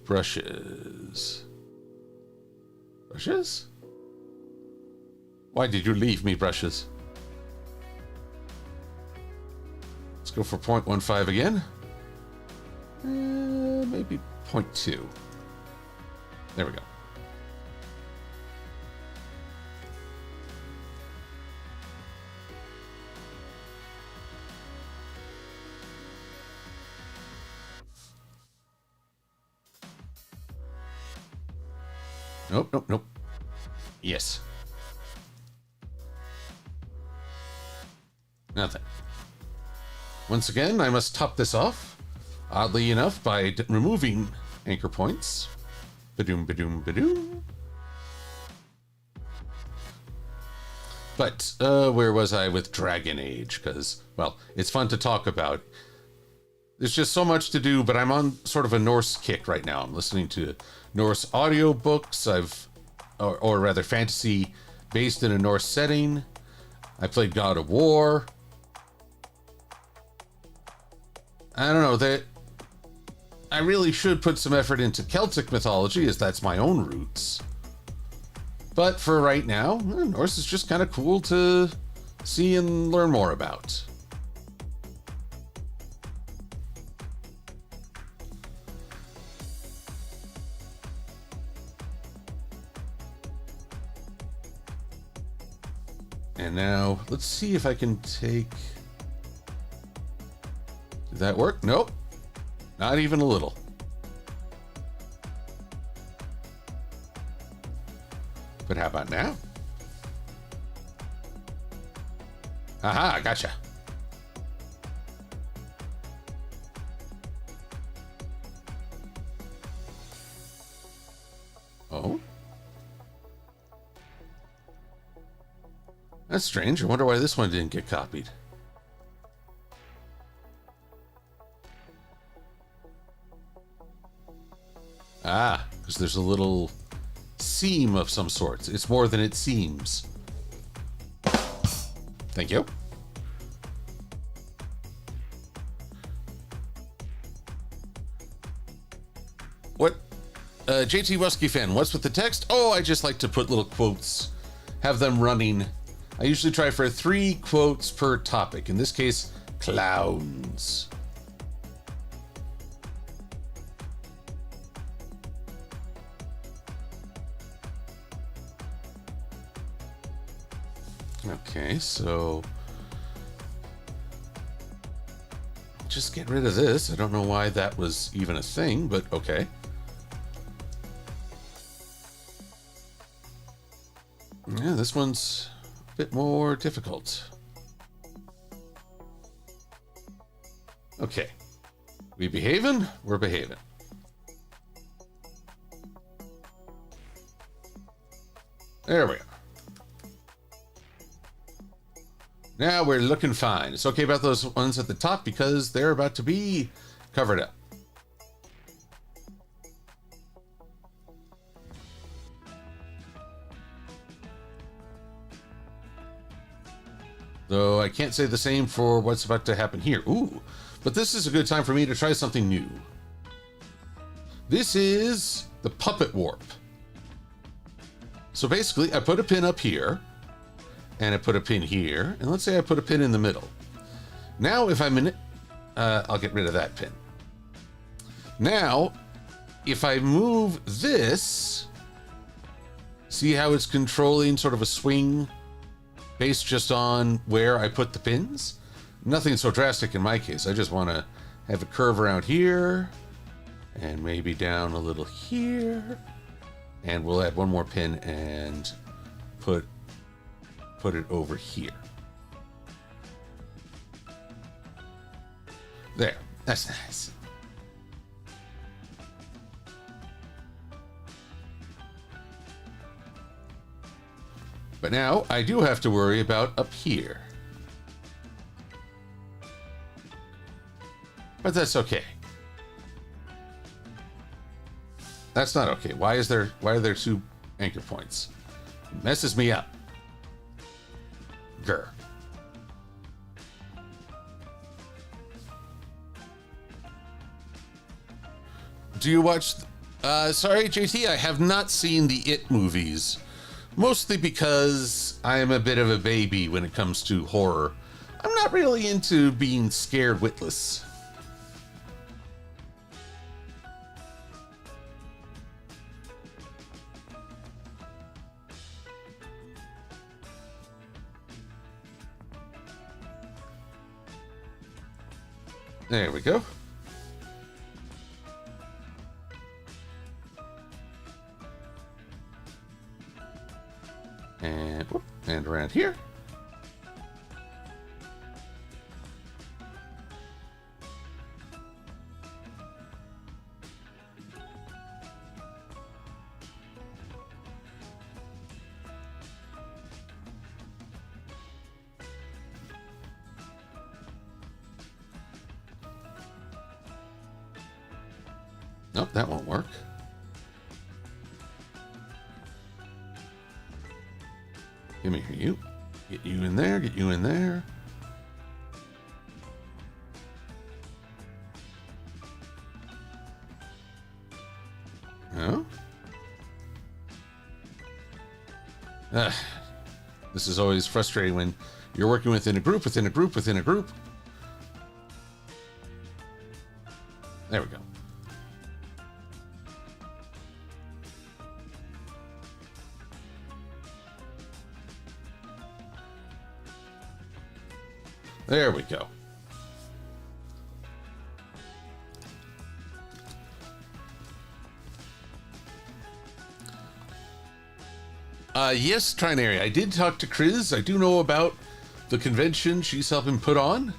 Brushes. Brushes? Why did you leave me, brushes? Let's go for 0.15 again. Maybe 0.2. There we go. Nope. Yes. Nothing. Once again, I must top this off, oddly enough, by removing anchor points. Badoom, badoom, badoom. But, where was I with Dragon Age? Because, well, it's fun to talk about. There's just so much to do, but I'm on sort of a Norse kick right now. I'm listening to Norse audiobooks. Or rather, fantasy based in a Norse setting. I played God of War. I don't know, I really should put some effort into Celtic mythology, as that's my own roots. But for right now, Norse is just kind of cool to see and learn more about. And now, let's see if I can take... Did that work? Nope. Not even a little. But how about now? Aha, gotcha. Oh? That's strange. I wonder why this one didn't get copied. Ah, because there's a little seam of some sorts. It's more than it seems. Thank you. What? JT Wusky fan, what's with the text? Oh, I just like to put little quotes, have them running. I usually try for 3 quotes per topic. In this case, clowns. Okay, so just get rid of this. I don't know why that was even a thing, but okay. Yeah, this one's a bit more difficult. Okay. We behaving? We're behaving. There we are. Now we're looking fine. It's okay about those ones at the top because they're about to be covered up. Though I can't say the same for what's about to happen here. Ooh, but this is a good time for me to try something new. This is the puppet warp. So basically, I put a pin up here, and I put a pin here, and let's say I put a pin in the middle. Now, if I'm in it, I'll get rid of that pin. Now, if I move this, see how it's controlling sort of a swing based just on where I put the pins? Nothing so drastic in my case. I just want to have a curve around here, and maybe down a little here, and we'll add one more pin and put it over here. There, that's nice. But now I do have to worry about up here. But that's okay. That's not okay. Why are there 2 anchor points? It messes me up. Grr. Do you watch... sorry, JT, I have not seen the It movies. Mostly because I am a bit of a baby when it comes to horror. I'm not really into being scared witless. There we go. And, whoop, and around here. Nope, that won't work. Give me you. Get you in there, get you in there. No? This is always frustrating when you're working within a group, within a group, within a group. There we go. There we go. Yes, Trinary. I did talk to Chris. I do know about the convention she's helping put on.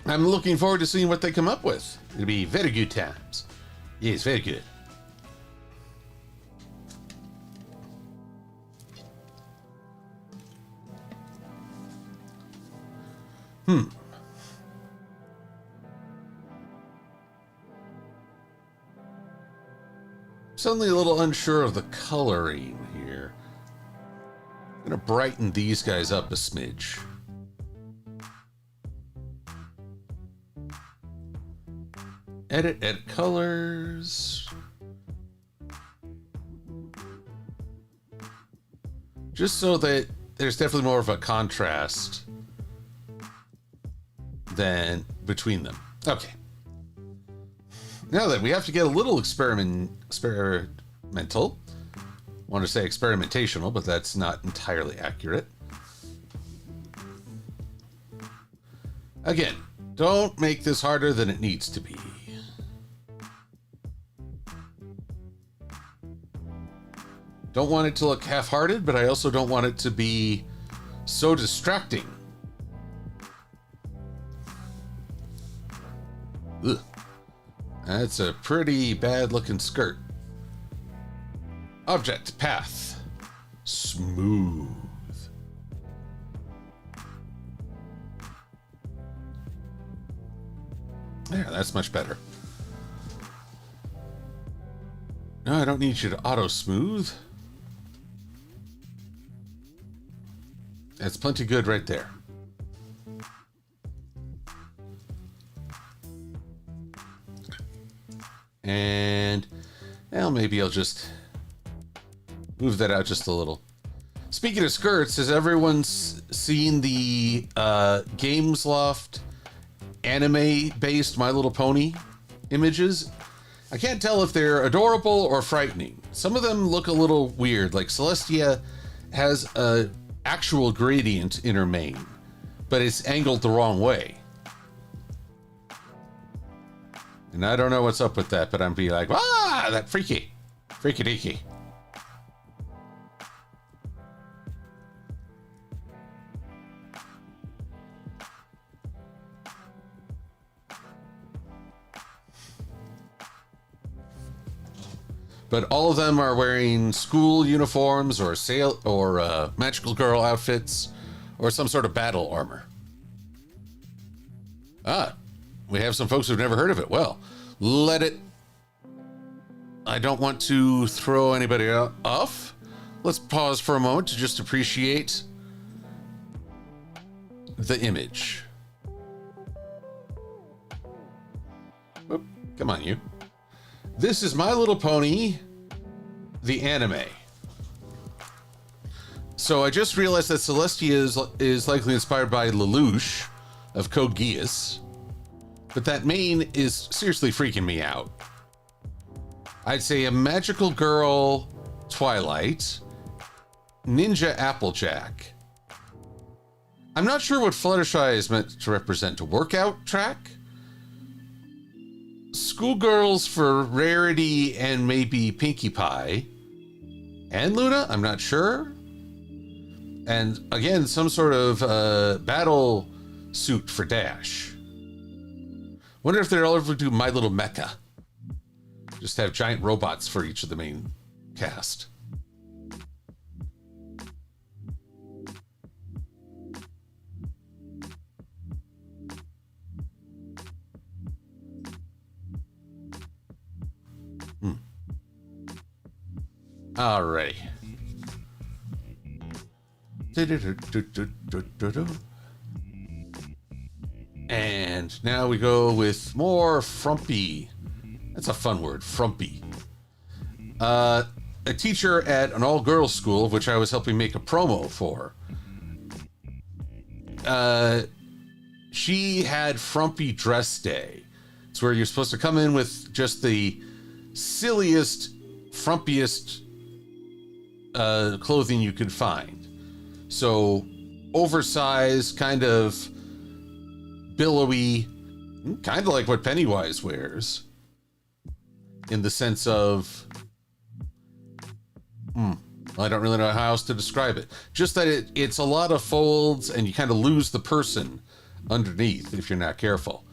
I'm looking forward to seeing what they come up with. It'll be very good times. Yes, very good. Suddenly a little unsure of the coloring here. I'm gonna brighten these guys up a smidge. Edit colors. Just so that there's definitely more of a contrast than between them. Okay. Now then, we have to get a little experimental. I want to say experimentational, but that's not entirely accurate. Again, don't make this harder than it needs to be. Don't want it to look half-hearted, but I also don't want it to be so distracting. Ugh. That's a pretty bad-looking skirt. Object, path, smooth. There, that's much better. No, I don't need you to auto-smooth. That's plenty good right there. And, well, maybe I'll just move that out just a little. Speaking of skirts, has everyone seen the Games Loft anime-based My Little Pony images? I can't tell if they're adorable or frightening. Some of them look a little weird, like Celestia has a actual gradient in her mane, but it's angled the wrong way. And I don't know what's up with that, but I'm be like, ah, that freaky deaky. But all of them are wearing school uniforms or magical girl outfits or some sort of battle armor. Ah, we have some folks who've never heard of it. Well, let it. I don't want to throw anybody off. Let's pause for a moment to just appreciate the image. Oop, come on, you. This is My Little Pony, the anime. So I just realized that Celestia is likely inspired by Lelouch of Code Geass, but that mane is seriously freaking me out. I'd say a magical girl Twilight, Ninja Applejack. I'm not sure what Fluttershy is meant to represent. A workout track? Schoolgirls for Rarity and maybe Pinkie Pie. And Luna? I'm not sure. And again, some sort of battle suit for Dash. Wonder if they'll ever do My Little Mecha. Just have giant robots for each of the main cast. Alrighty. And now we go with more frumpy. That's a fun word, frumpy. A teacher at an all-girls school, which I was helping make a promo for. She had frumpy dress day. It's where you're supposed to come in with just the silliest, frumpiest clothing you could find. So oversized, kind of billowy, kind of like what Pennywise wears, in the sense of, I don't really know how else to describe it. Just that it's a lot of folds, and you kind of lose the person underneath if you're not careful.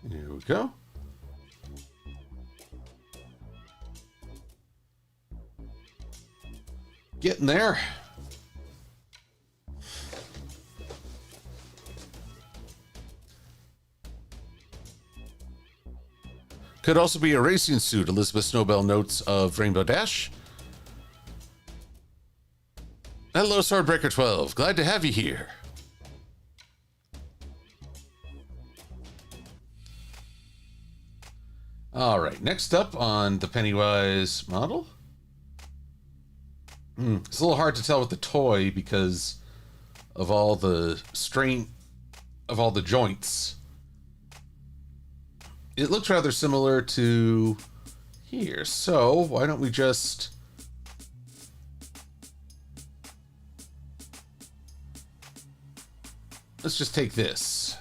Here we go. Getting there. Could also be a racing suit, Elizabeth Snowbell notes of Rainbow Dash. Hello, Swordbreaker 12. Glad to have you here. All right, next up on the Pennywise model. It's a little hard to tell with the toy because of all the strain of all the joints. It looks rather similar to here, so why don't we just... Let's just take this.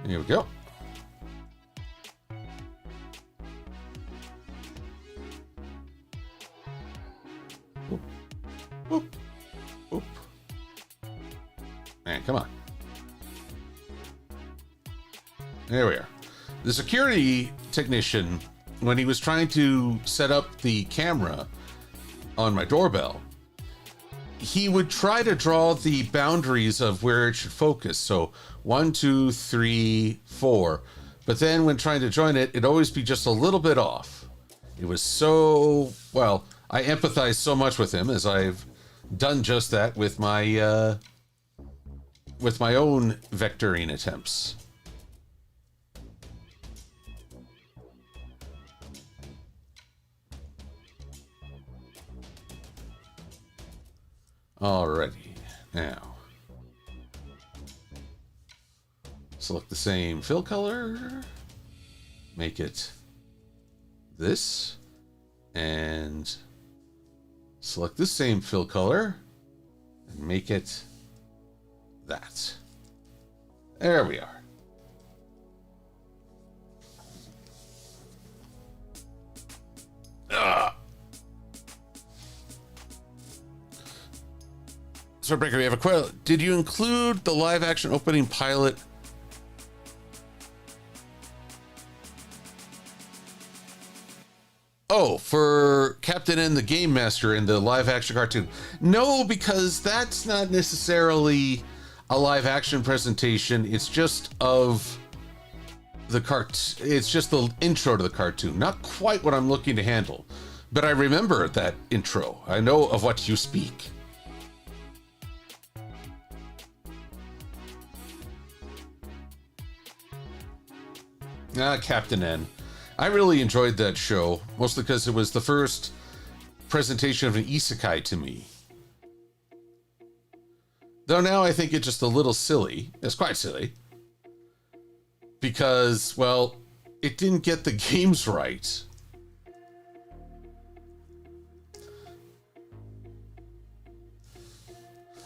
Here we go. Oop. Oop. Oop. Man, come on. There we are. The security technician, when he was trying to set up the camera on my doorbell, he would try to draw the boundaries of where it should focus. So 1, 2, 3, 4. But then when trying to join it, it'd always be just a little bit off. It was so, well, I empathize so much with him, as I've done just that with my own vectoring attempts. Alrighty, now select the same fill color, make it this, and select this same fill color and make it that. There we are. Swordbreaker, we have a question. Did you include the live action opening pilot? Oh, for Captain N the Game Master in the live action cartoon. No, because that's not necessarily a live action presentation. It's just of the it's just the intro to the cartoon. Not quite what I'm looking to handle, but I remember that intro. I know of what you speak. Captain N. I really enjoyed that show, mostly because it was the first presentation of an isekai to me. Though now I think it's just a little silly. It's quite silly. Because, well, it didn't get the games right.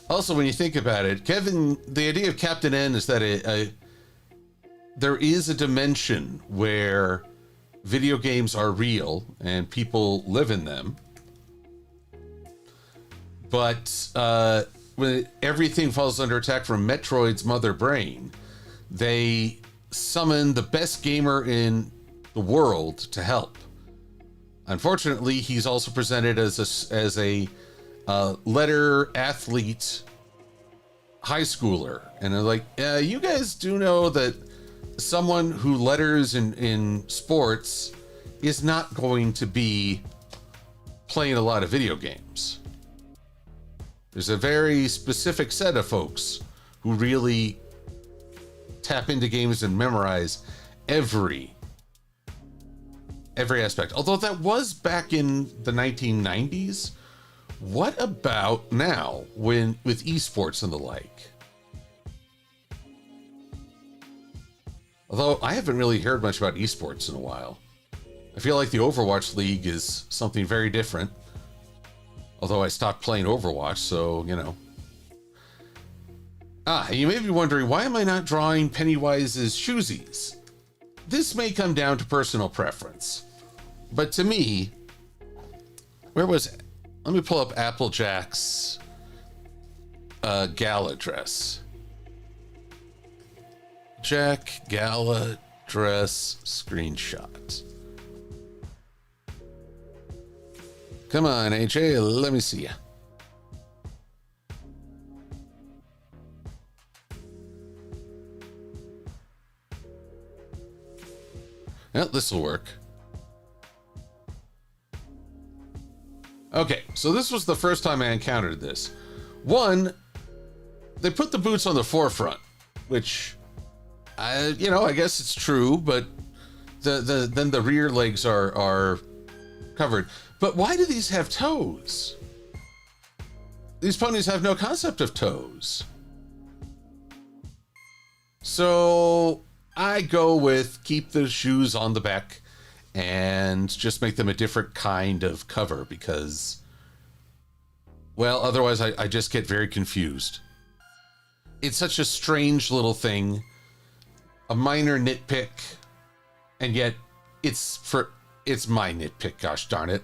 Also, when you think about it, Kevin, the idea of Captain N is that there is a dimension where video games are real and people live in them. But when everything falls under attack from Metroid's mother brain, they summon the best gamer in the world to help. Unfortunately, he's also presented as a letter athlete high schooler, and they're like, you guys do know that someone who letters in sports is not going to be playing a lot of video games. There's a very specific set of folks who really tap into games and memorize every aspect. Although that was back in the 1990s. What about now with esports and the like? Although I haven't really heard much about esports in a while. I feel like the Overwatch League is something very different. Although I stopped playing Overwatch, so, you know. You may be wondering, why am I not drawing Pennywise's shoesies? This may come down to personal preference. But to me, where was it? Let me pull up Applejack's gala dress. Jack gala dress screenshot. Come on, AJ, let me see ya. Well, this will work. Okay, so this was the first time I encountered this. One, they put the boots on the forefront, which, I guess it's true, but then the rear legs are covered. But why do these have toes? These ponies have no concept of toes. So I go with keep the shoes on the back and just make them a different kind of cover because, well, otherwise I just get very confused. It's such a strange little thing, a minor nitpick, and yet it's my nitpick, gosh darn it.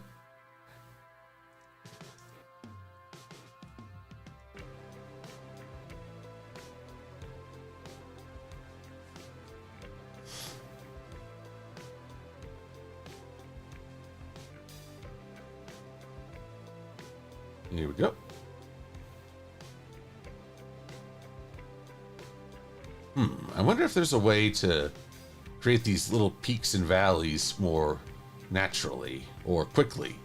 Here we go. I wonder if there's a way to create these little peaks and valleys more naturally or quickly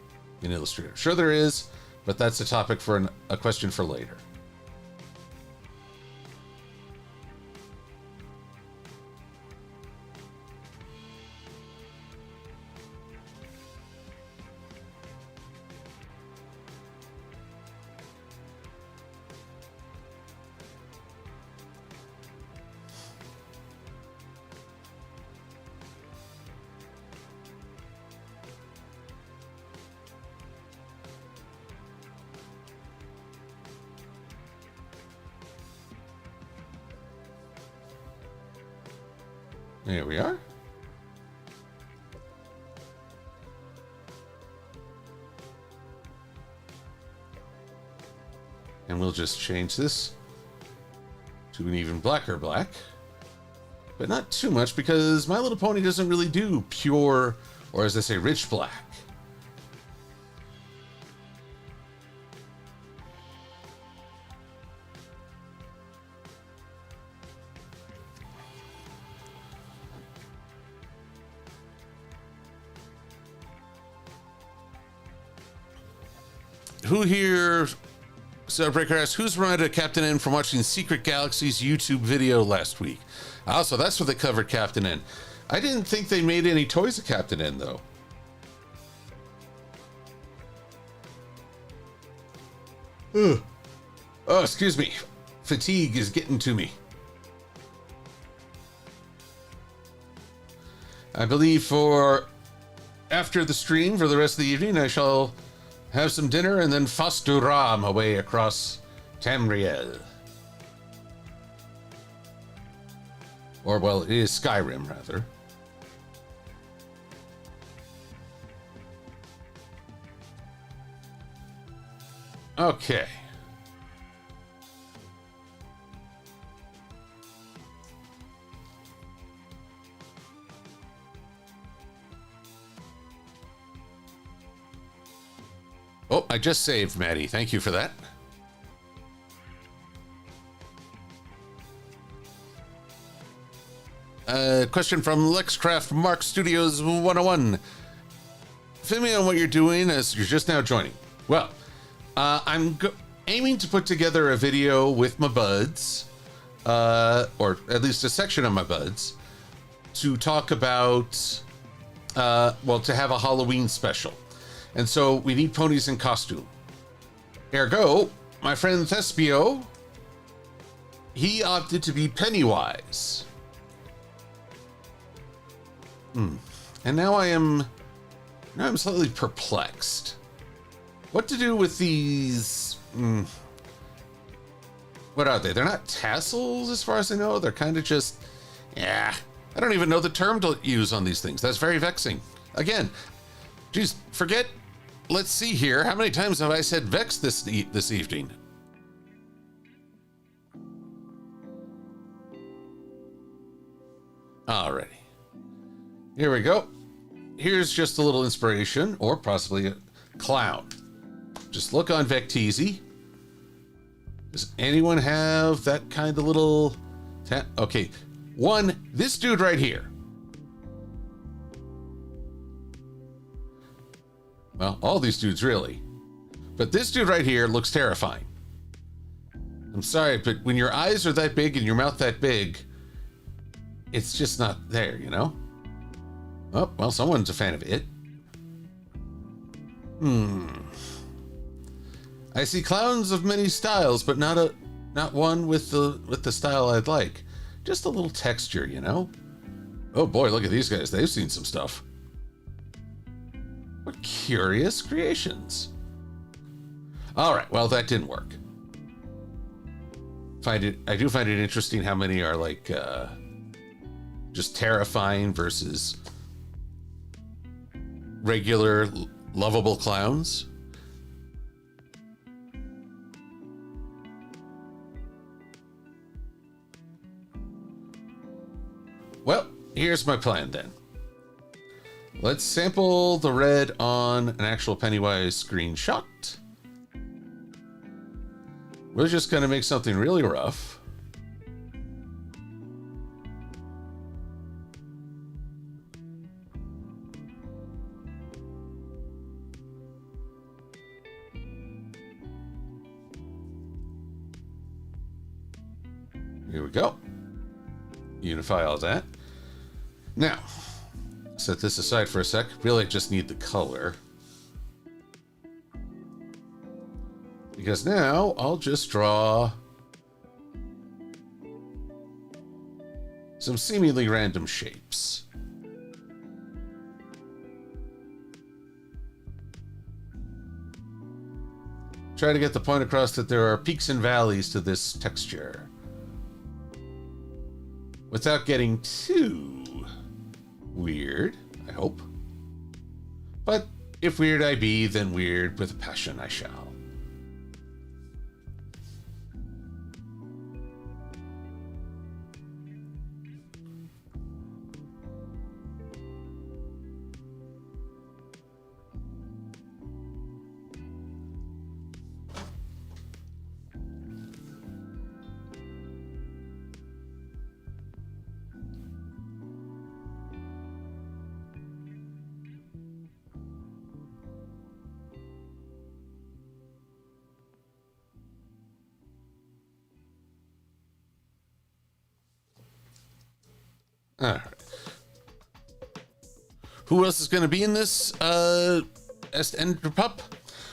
in Illustrator. Sure there is, but that's a topic for a question for later. Here we are. And we'll just change this to an even blacker black. But not too much because My Little Pony doesn't really do pure, or as they say, rich black. Who here, Breaker asks, who's reminded Captain N from watching Secret Galaxy's YouTube video last week? Also, that's what they covered Captain N. I didn't think they made any toys of Captain N, though. Oh, excuse me. fatigue is getting to me. I believe for after the stream for the rest of the evening, I shall have some dinner and then Fasturam away across Tamriel. Or, well, it is Skyrim, rather. Okay. Oh, I just saved, Maddie. Thank you for that. Question from Lexcraft Mark Studios 101. Fill me on what you're doing as you're just now joining. Well, I'm aiming to put together a video with my buds, or at least a section of my buds, to talk about, well, to have a Halloween special. And so we need ponies in costume. Ergo, my friend Thespio, he opted to be Pennywise. And now I'm slightly perplexed. What to do with these? What are they? They're not tassels, as far as I know. They're kind of just, yeah. I don't even know the term to use on these things. That's very vexing. Again, geez, forget. Let's see here. How many times have I said vex this evening? Alrighty. Here we go. Here's just a little inspiration, or possibly a clown. Just look on Vecteezy. Does anyone have that kind of little... Okay. One, this dude right here. Well, all these dudes really. But this dude right here looks terrifying. I'm sorry, but when your eyes are that big and your mouth that big, it's just not there, you know? Oh, well, someone's a fan of it. I see clowns of many styles, but not one with the style I'd like. Just a little texture, you know? Oh boy, look at these guys. They've seen some stuff. What curious creations. All right, well, that didn't work. I do find it interesting how many are like just terrifying versus regular lovable clowns. Well, here's my plan then. Let's sample the red on an actual Pennywise screenshot. We're just going to make something really rough. Here we go. Unify all that. Now, set this aside for a sec. Really just need the color. Because now I'll just draw some seemingly random shapes. Try to get the point across that there are peaks and valleys to this texture, without getting too weird, I hope. But if weird I be, then weird with passion I shall. All right. Who else is going to be in this Ender Pup?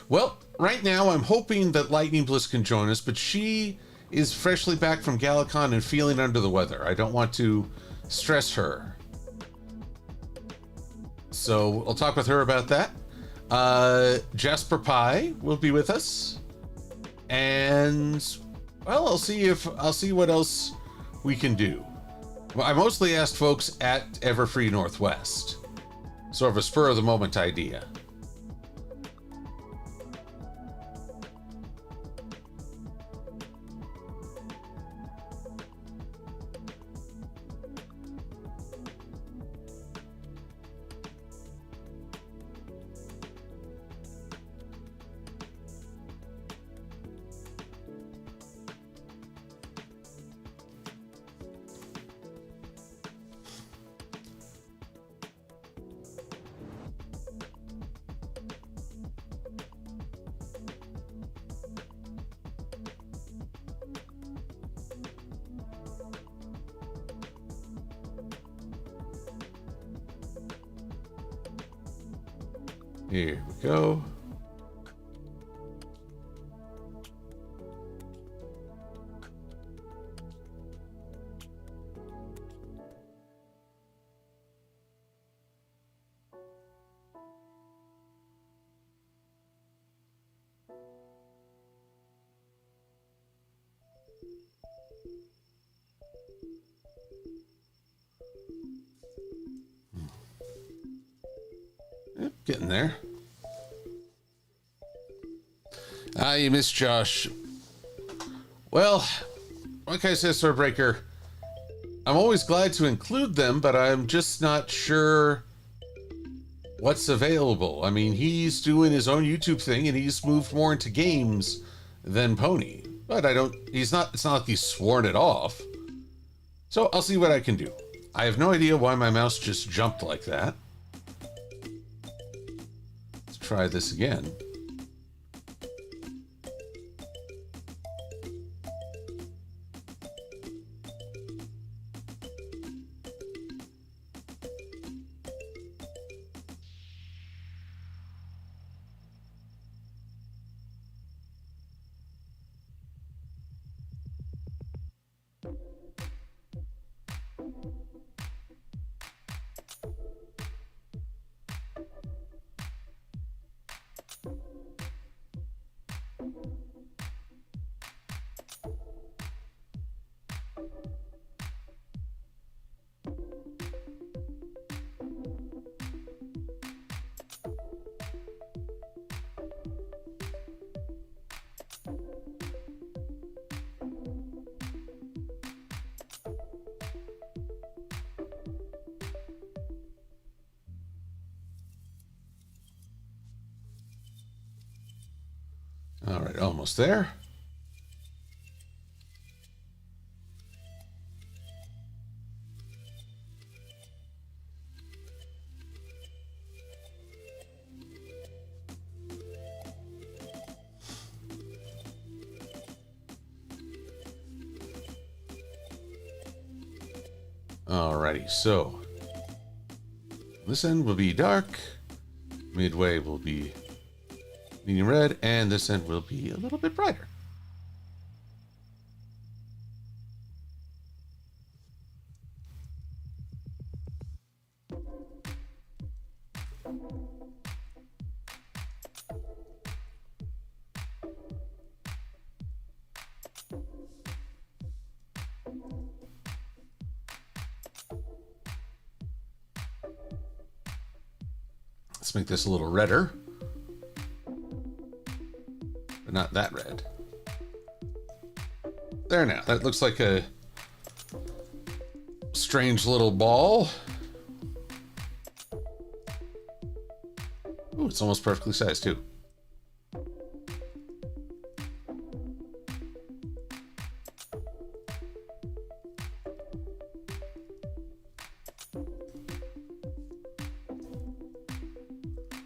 Well, right now I'm hoping that Lightning Bliss can join us, but she is freshly back from Galacon and feeling under the weather. I don't want to stress her. So I'll talk with her about that. Jasper Pie will be with us. And, well, I'll see what else we can do. Well, I mostly asked folks at Everfree Northwest. Sort of a spur of the moment idea. Here we go. Yep, getting there. You missed Josh. Well, like I said, Swordbreaker, I'm always glad to include them, but I'm just not sure what's available. I mean, he's doing his own YouTube thing, and he's moved more into games than Pony. But it's not like he's sworn it off. So I'll see what I can do. I have no idea why my mouse just jumped like that. Let's try this again. All right, almost there. Alrighty, so this end will be dark, midway will be medium red, and this end will be a little bit brighter. Let's make this a little redder. But not that red. There now. That looks like a strange little ball. Ooh, it's almost perfectly sized too.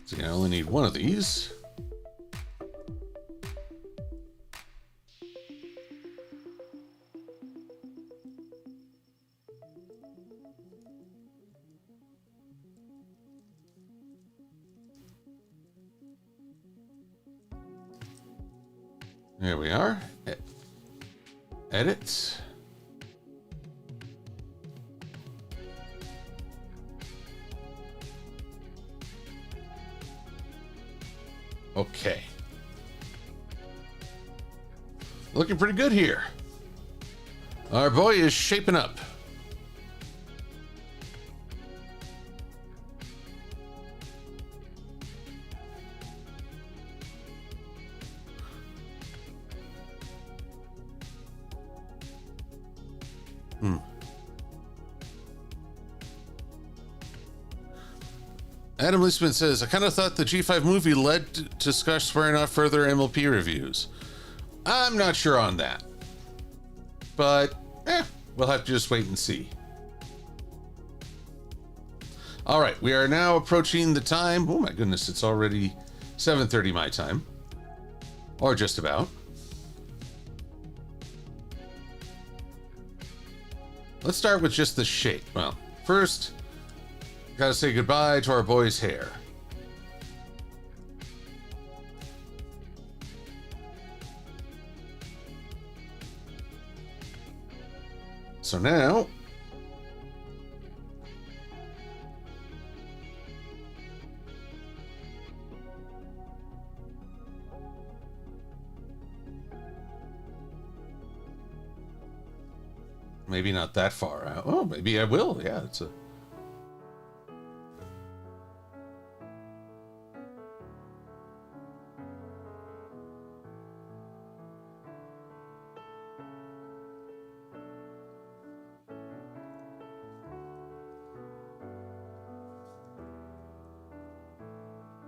See, I only need one of these. There we are. Edit. Okay. Looking pretty good here. Our boy is shaping up. Adam Leisman says, I kind of thought the G5 movie led to Scotch swearing off further MLP reviews. I'm not sure on that. But, we'll have to just wait and see. All right, we are now approaching the time. Oh my goodness, it's already 7:30 my time. Or just about. Let's start with just the shape. Well, first, gotta say goodbye to our boy's hair. So now, maybe not that far out. Oh, maybe I will. Yeah, it's a...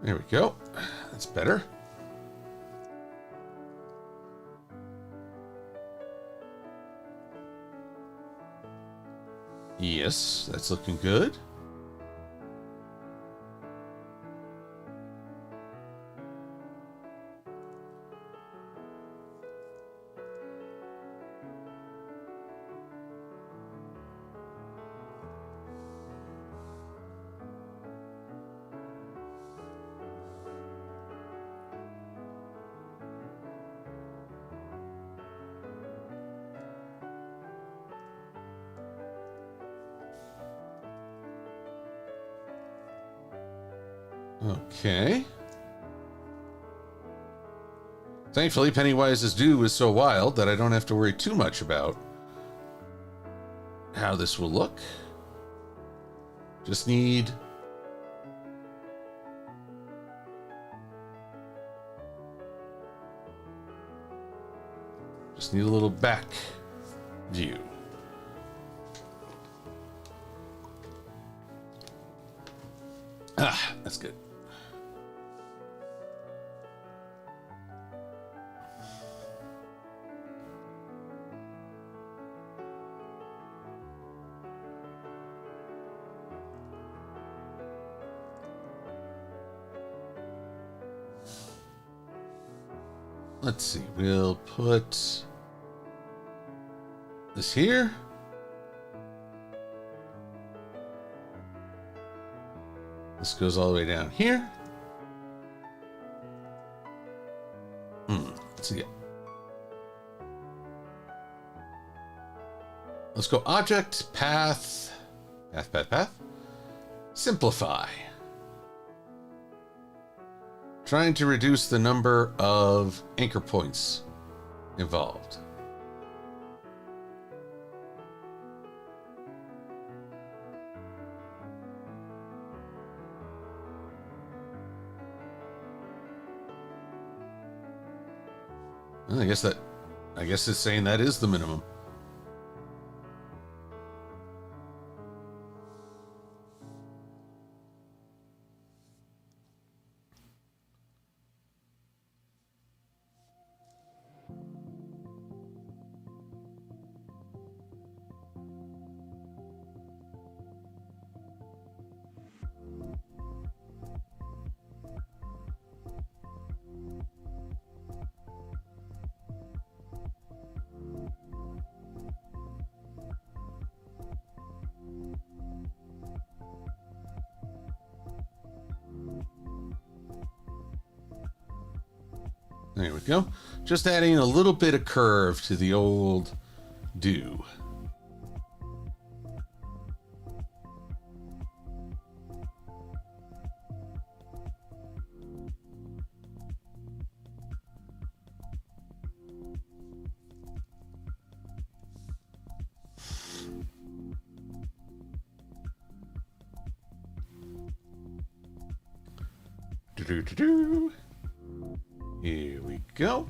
There we go. That's better. Yes, that's looking good. Okay. Thankfully, Pennywise's do is so wild that I don't have to worry too much about how this will look. Just need... a little back view. Ah, that's good. Let's see, we'll put this here. This goes all the way down here. Let's see it. Let's go object, path, path. Simplify. Trying to reduce the number of anchor points involved. Well, I guess it's saying that is the minimum. There we go. Just adding a little bit of curve to the old do. Do-do-do-do. Here we go.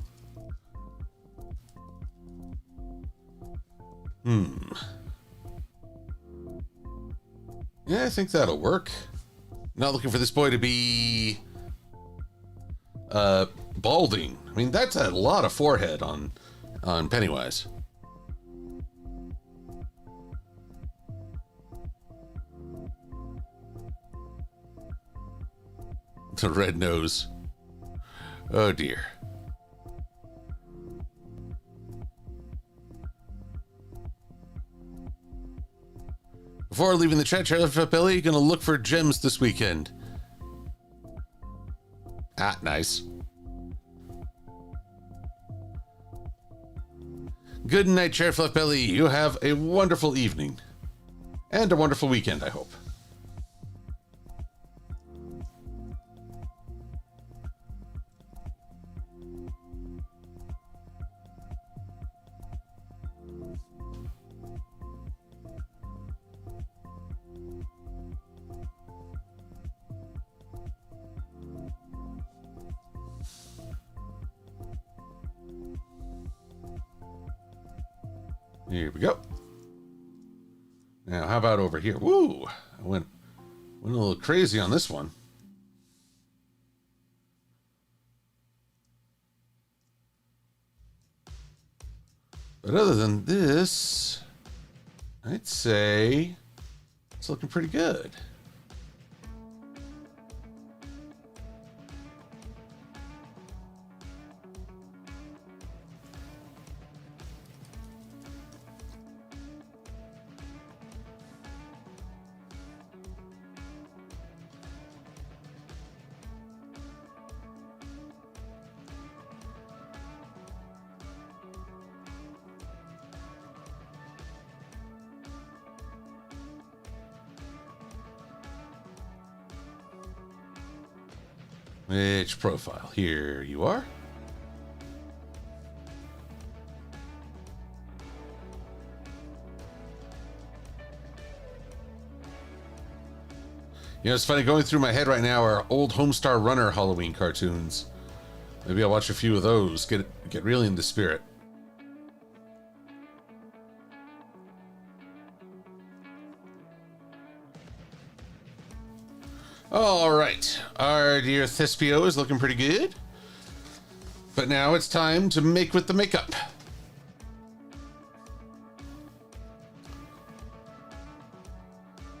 Yeah, I think that'll work. Not looking for this boy to be balding. I mean, that's a lot of forehead on Pennywise. The red nose. Oh dear. Before leaving the chat, Billy, gonna look for gems this weekend. Ah, nice. Good night, Sheriff Belly. You have a wonderful evening. And a wonderful weekend, I hope. Here we go. Now, how about over here? Woo! I went a little crazy on this one. But other than this, I'd say it's looking pretty good. Which profile? Here you are. You know, it's funny, going through my head right now are old Homestar Runner Halloween cartoons. Maybe I'll watch a few of those, get really into spirit. All right, our dear Thespio is looking pretty good. But now it's time to make with the makeup.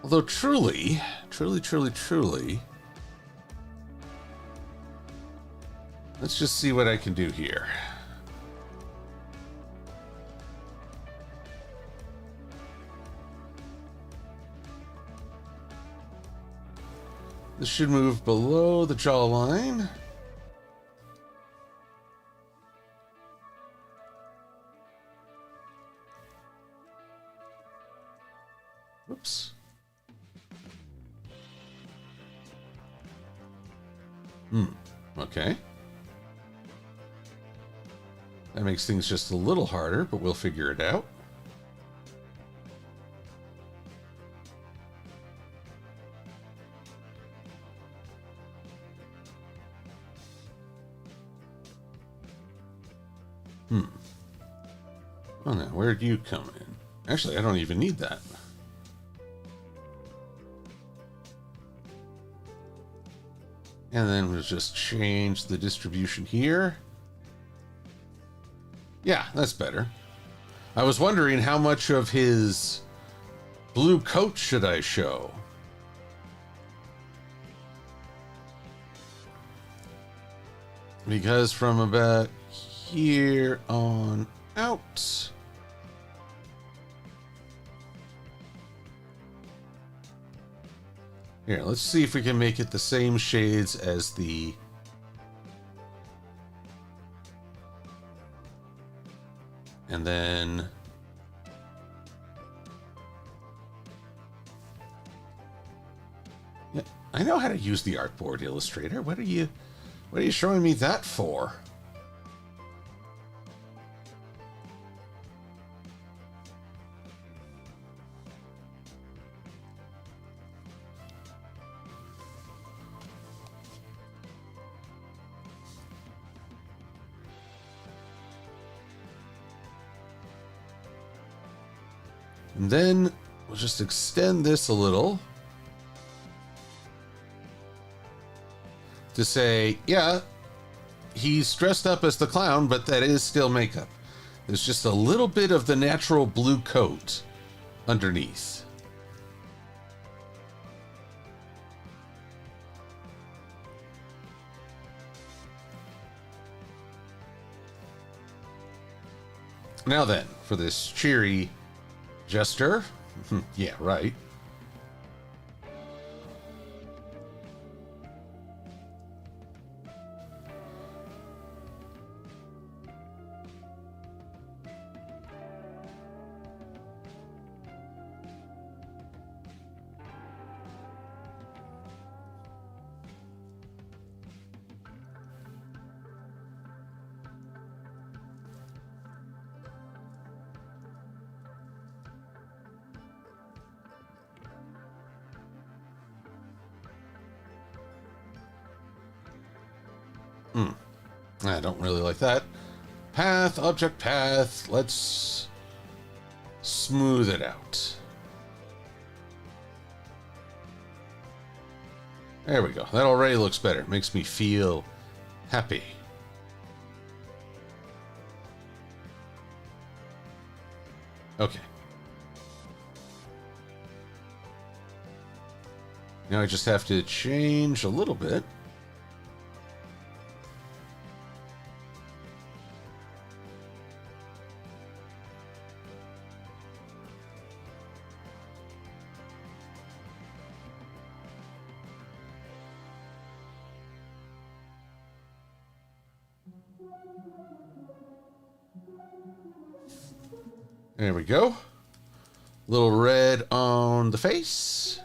Although truly, let's just see what I can do here. This should move below the jawline. Whoops. Okay. That makes things just a little harder, but we'll figure it out. Oh, now, where'd you come in? Actually, I don't even need that. And then we'll just change the distribution here. Yeah, that's better. I was wondering how much of his blue coat should I show? Because from about here on out, here, let's see if we can make it the same shades as the and then Yeah, I know how to use the artboard, Illustrator. What are you showing me that for? And then we'll just extend this a little to say, yeah, he's dressed up as the clown, but that is still makeup. There's just a little bit of the natural blue coat underneath. Now then, for this cheery jester. Yeah, right. I don't really like that. Path, object path. Let's smooth it out. There we go. That already looks better. It makes me feel happy. Okay. Now I just have to change a little bit. There we go. Little red on the face.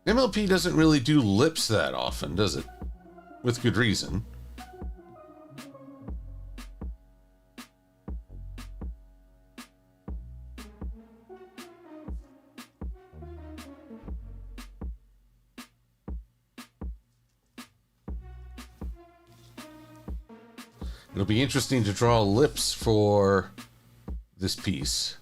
MLP doesn't really do lips that often, does it? With good reason. It'll be interesting to draw lips for this piece.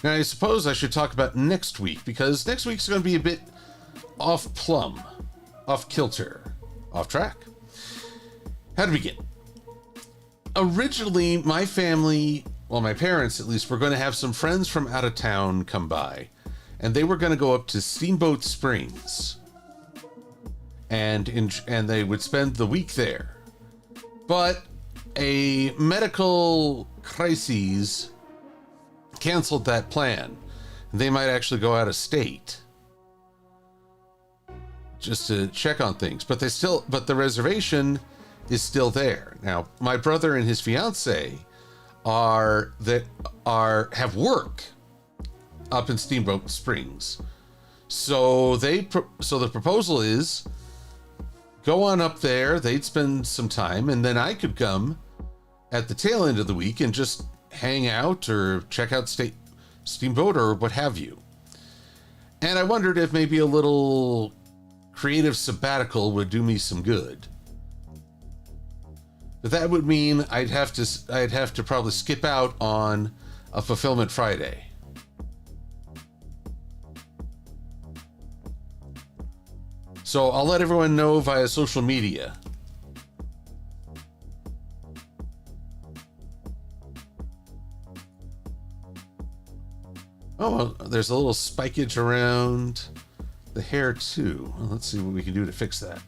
Now, I suppose I should talk about next week, because next week's going to be a bit off plumb, off kilter, off track. How to begin? Originally, my family, well, my parents at least, were going to have some friends from out of town come by, and they were going to go up to Steamboat Springs, and they would spend the week there. But a medical crisis canceled that plan. They might actually go out of state just to check on things, but the reservation is still there. Now, my brother and his fiance have work up in Steamboat Springs, so the proposal is go on up there. They'd spend some time, and then I could come at the tail end of the week and just hang out or check out Steamboat or what have you. And I wondered if maybe a little creative sabbatical would do me some good. But that would mean I'd have to probably skip out on a Fulfillment Friday. So I'll let everyone know via social media. Oh, well, there's a little spikage around the hair too. Well, let's see what we can do to fix that.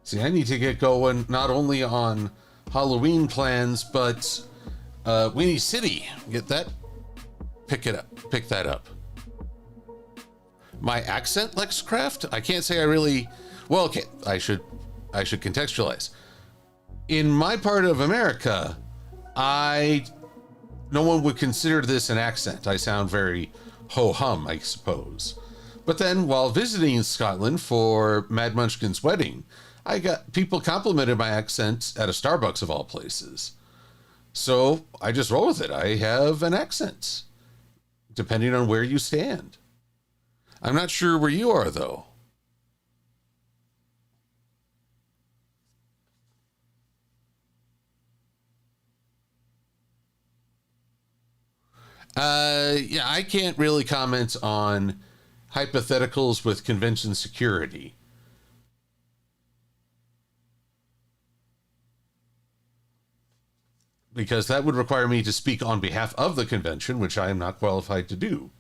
See, I need to get going not only on Halloween plans, but Winnie City. Get that? Pick it up. Pick that up. My accent, Lexcraft? I can't say I really. Well, okay. I should contextualize. In my part of America, no one would consider this an accent. I sound very ho-hum, I suppose. But then, while visiting Scotland for Mad Munchkin's wedding, I got people complimented my accent at a Starbucks of all places. So I just roll with it. I have an accent, depending on where you stand. I'm not sure where you are, though. Yeah, I can't really comment on hypotheticals with convention security. Because that would require me to speak on behalf of the convention, which I am not qualified to do.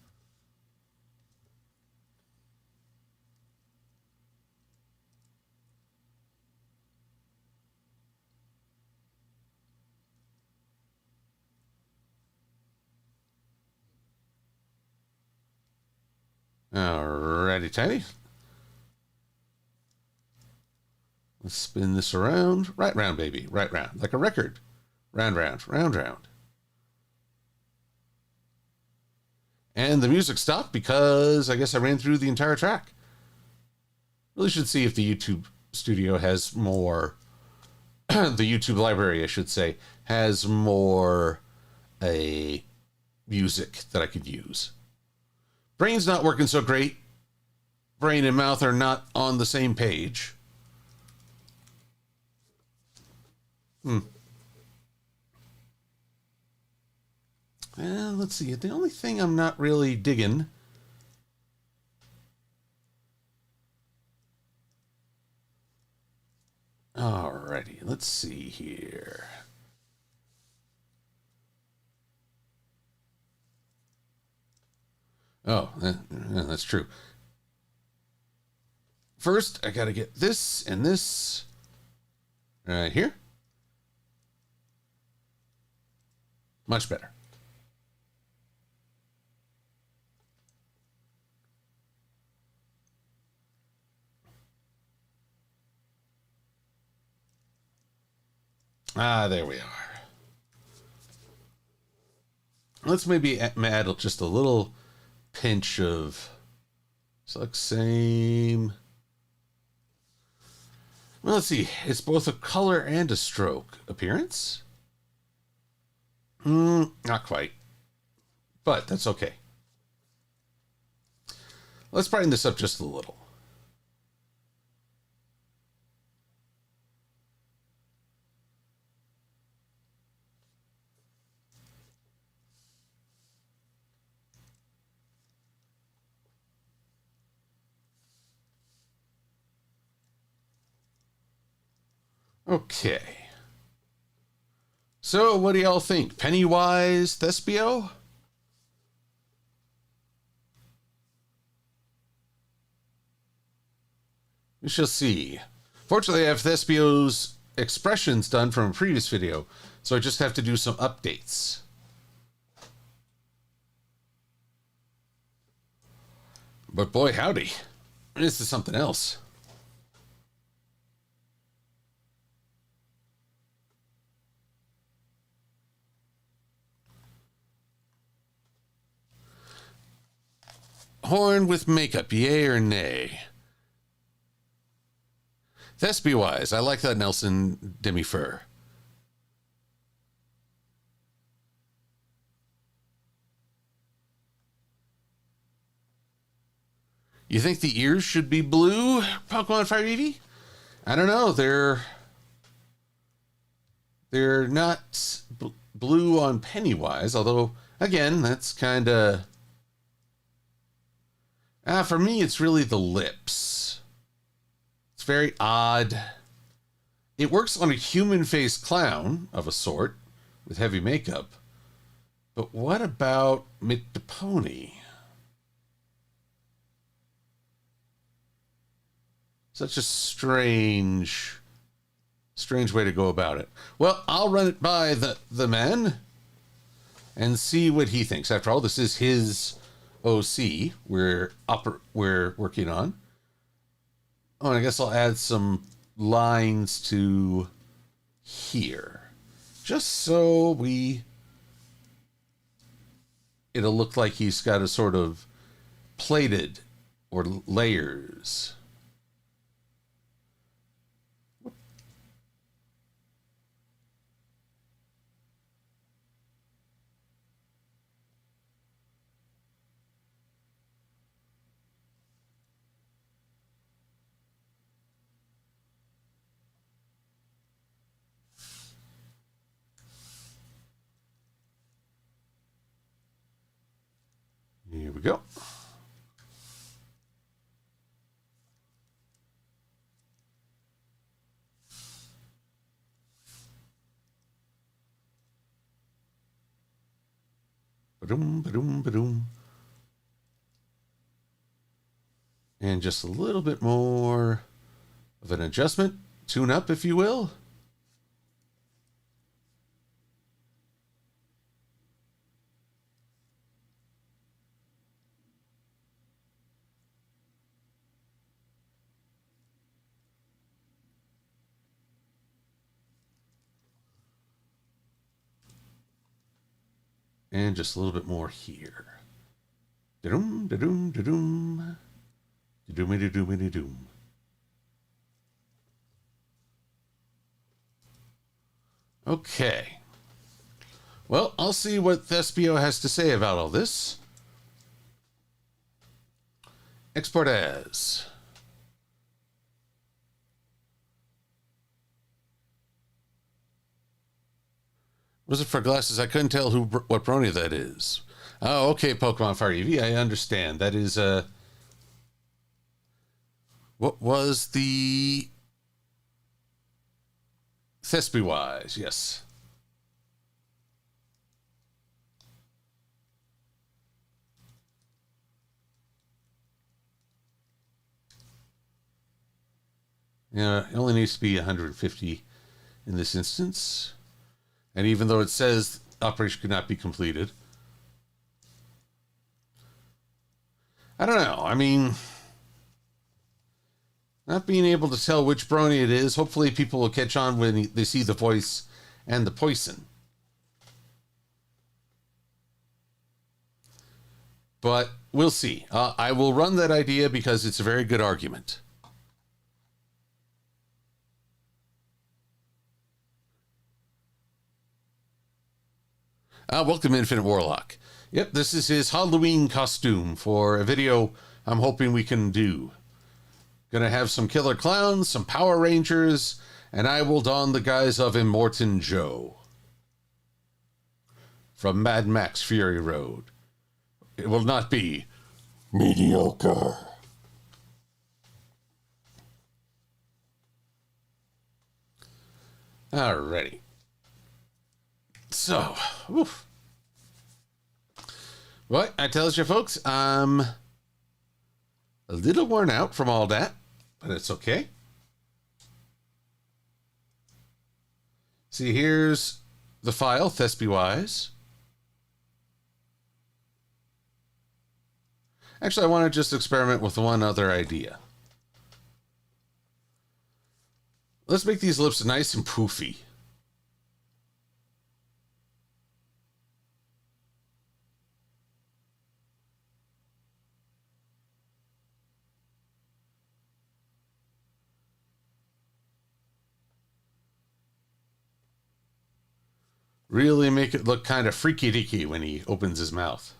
Alrighty, tighty. Let's spin this around. Right round, baby. Right round. Like a record. Round, round, round, round. And the music stopped because I guess I ran through the entire track. Really should see if the YouTube studio has more. The YouTube library, I should say, has more a music that I could use. Brain's not working so great. Brain and mouth are not on the same page. Let's see. The only thing I'm not really digging. Alrighty, let's see here. Oh, that's true. First, I got to get this and this right here. Much better. There we are. Let's maybe add just a little pinch of select same. Well, let's see. It's both a color and a stroke appearance. Not quite. But that's okay. Let's brighten this up just a little. Okay. So, what do y'all think? Pennywise Thespio? We shall see. Fortunately, I have Thespio's expressions done from a previous video, so I just have to do some updates. But boy, howdy. This is something else. Horn with makeup, yay or nay? Thespio-wise, I like that Nelson demi-fur. You think the ears should be blue, Pokemon Fire Eevee? I don't know. They're not blue on Pennywise, although, again, that's kind of For me, it's really the lips. It's very odd. It works on a human-faced clown of a sort with heavy makeup. But what about Mick the Pony? Such a strange way to go about it. Well, I'll run it by the man and see what he thinks. After all, this is his OC we're working on. Oh, and I guess I'll add some lines to here. Just so it'll look like he's got a sort of plated or layers. Here we go. Ba-doom, ba-doom, ba-doom. And just a little bit more of an adjustment, tune up, if you will. And just a little bit more here. Da-doom, da-doom, da-doom. Da-doomy, da-doomy, da-doom. Okay. Well, I'll see what Thespio has to say about all this. Export as. Was it for glasses? I couldn't tell what brony that is. Oh, okay, Pokemon Fire Eevee. I understand. That is what was the Thespy-wise? Yes. Yeah, it only needs to be 150 in this instance. And even though it says operation could not be completed, I don't know. I mean, not being able to tell which brony it is, hopefully people will catch on when they see the voice and the poison. But we'll see. I will run that idea because it's a very good argument. Welcome, Infinite Warlock. Yep, this is his Halloween costume for a video I'm hoping we can do. Gonna have some killer clowns, some Power Rangers, and I will don the guise of Immortan Joe from Mad Max Fury Road. It will not be mediocre. Alrighty. So, oof. Well, I tells you folks, I'm a little worn out from all that, but it's okay. See, here's the file, Thespy-wise. Actually, I want to just experiment with one other idea. Let's make these lips nice and poofy. Really make it look kind of freaky-deaky when he opens his mouth.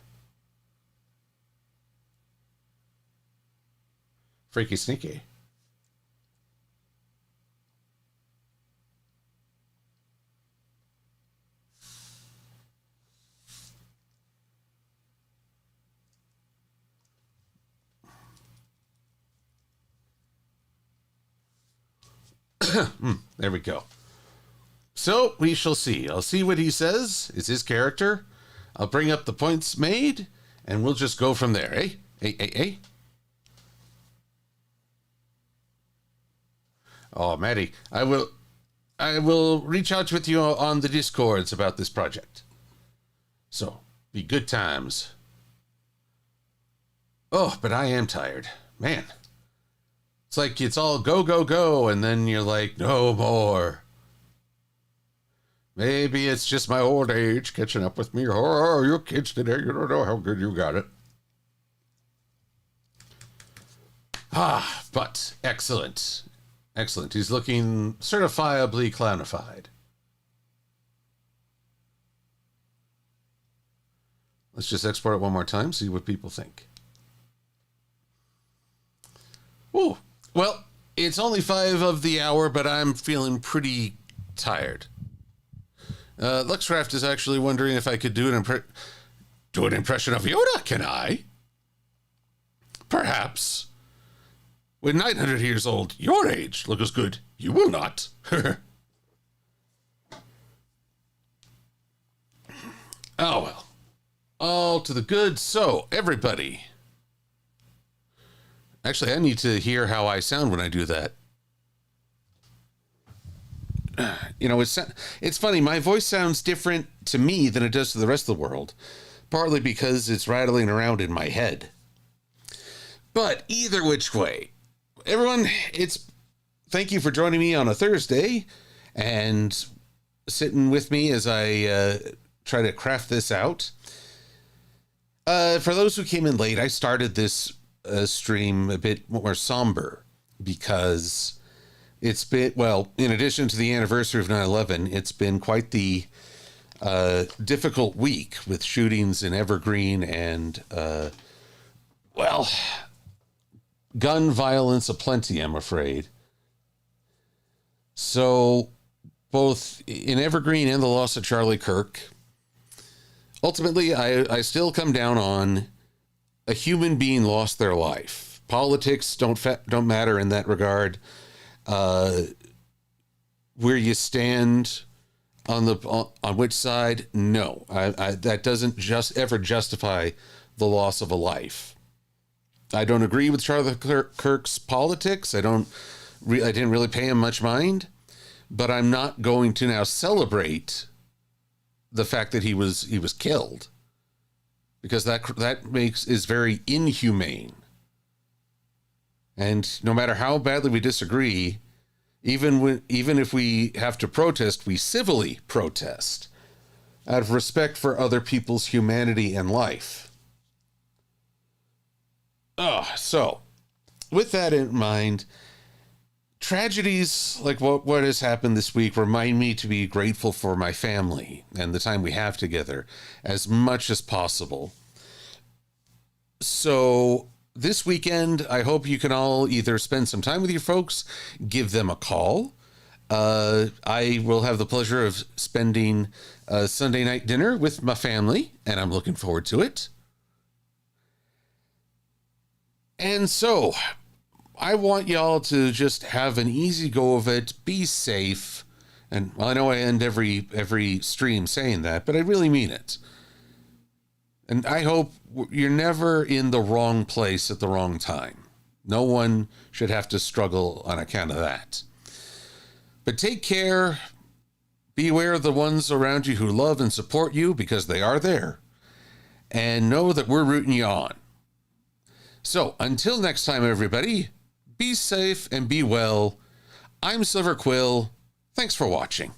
Freaky sneaky. There we go. So we shall see. I'll see what he says. It's his character. I'll bring up the points made, and we'll just go from there, eh? Eh? Oh, Maddie, I will reach out with you on the Discords about this project. So, be good times. Oh, but I am tired. Man. It's like it's all go, go, go, and then you're like, no more. Maybe it's just my old age catching up with me. Oh, you kids today, you don't know how good you got it. But excellent. Excellent. He's looking certifiably clownified. Let's just export it one more time, see what people think. Ooh, well, it's only 5 of the hour, but I'm feeling pretty tired. Luxcraft is actually wondering if I could do an impression of Yoda, can I? Perhaps. When 900 years old, your age, look as good, you will not. Oh, well. All to the good. So, everybody. Actually, I need to hear how I sound when I do that. You know, it's funny. My voice sounds different to me than it does to the rest of the world, partly because it's rattling around in my head. But either which way, everyone, thank you for joining me on a Thursday and sitting with me as I try to craft this out. For those who came in late, I started this stream a bit more somber because it's been, well, in addition to the anniversary of 9/11, it's been quite the difficult week with shootings in Evergreen and, well, gun violence aplenty, I'm afraid. So both in Evergreen and the loss of Charlie Kirk, ultimately, I still come down on a human being lost their life. Politics don't matter in that regard. Where you stand on which side, no. That doesn't ever justify the loss of a life. I don't agree with Charlie Kirk's politics. I didn't really pay him much mind, but I'm not going to now celebrate the fact that he was killed, because that is very inhumane. And no matter how badly we disagree, even if we have to protest, we civilly protest out of respect for other people's humanity and life. So with that in mind, tragedies like what has happened this week remind me to be grateful for my family and the time we have together as much as possible. So this weekend, I hope you can all either spend some time with your folks, give them a call. I will have the pleasure of spending a Sunday night dinner with my family, and I'm looking forward to it. And so I want y'all to just have an easy go of it, be safe. And well, I know I end every stream saying that, but I really mean it. And I hope you're never in the wrong place at the wrong time. No one should have to struggle on account of that. But take care. Be aware of the ones around you who love and support you, because they are there. And know that we're rooting you on. So until next time, everybody, be safe and be well. I'm Silver-Quill. Thanks for watching.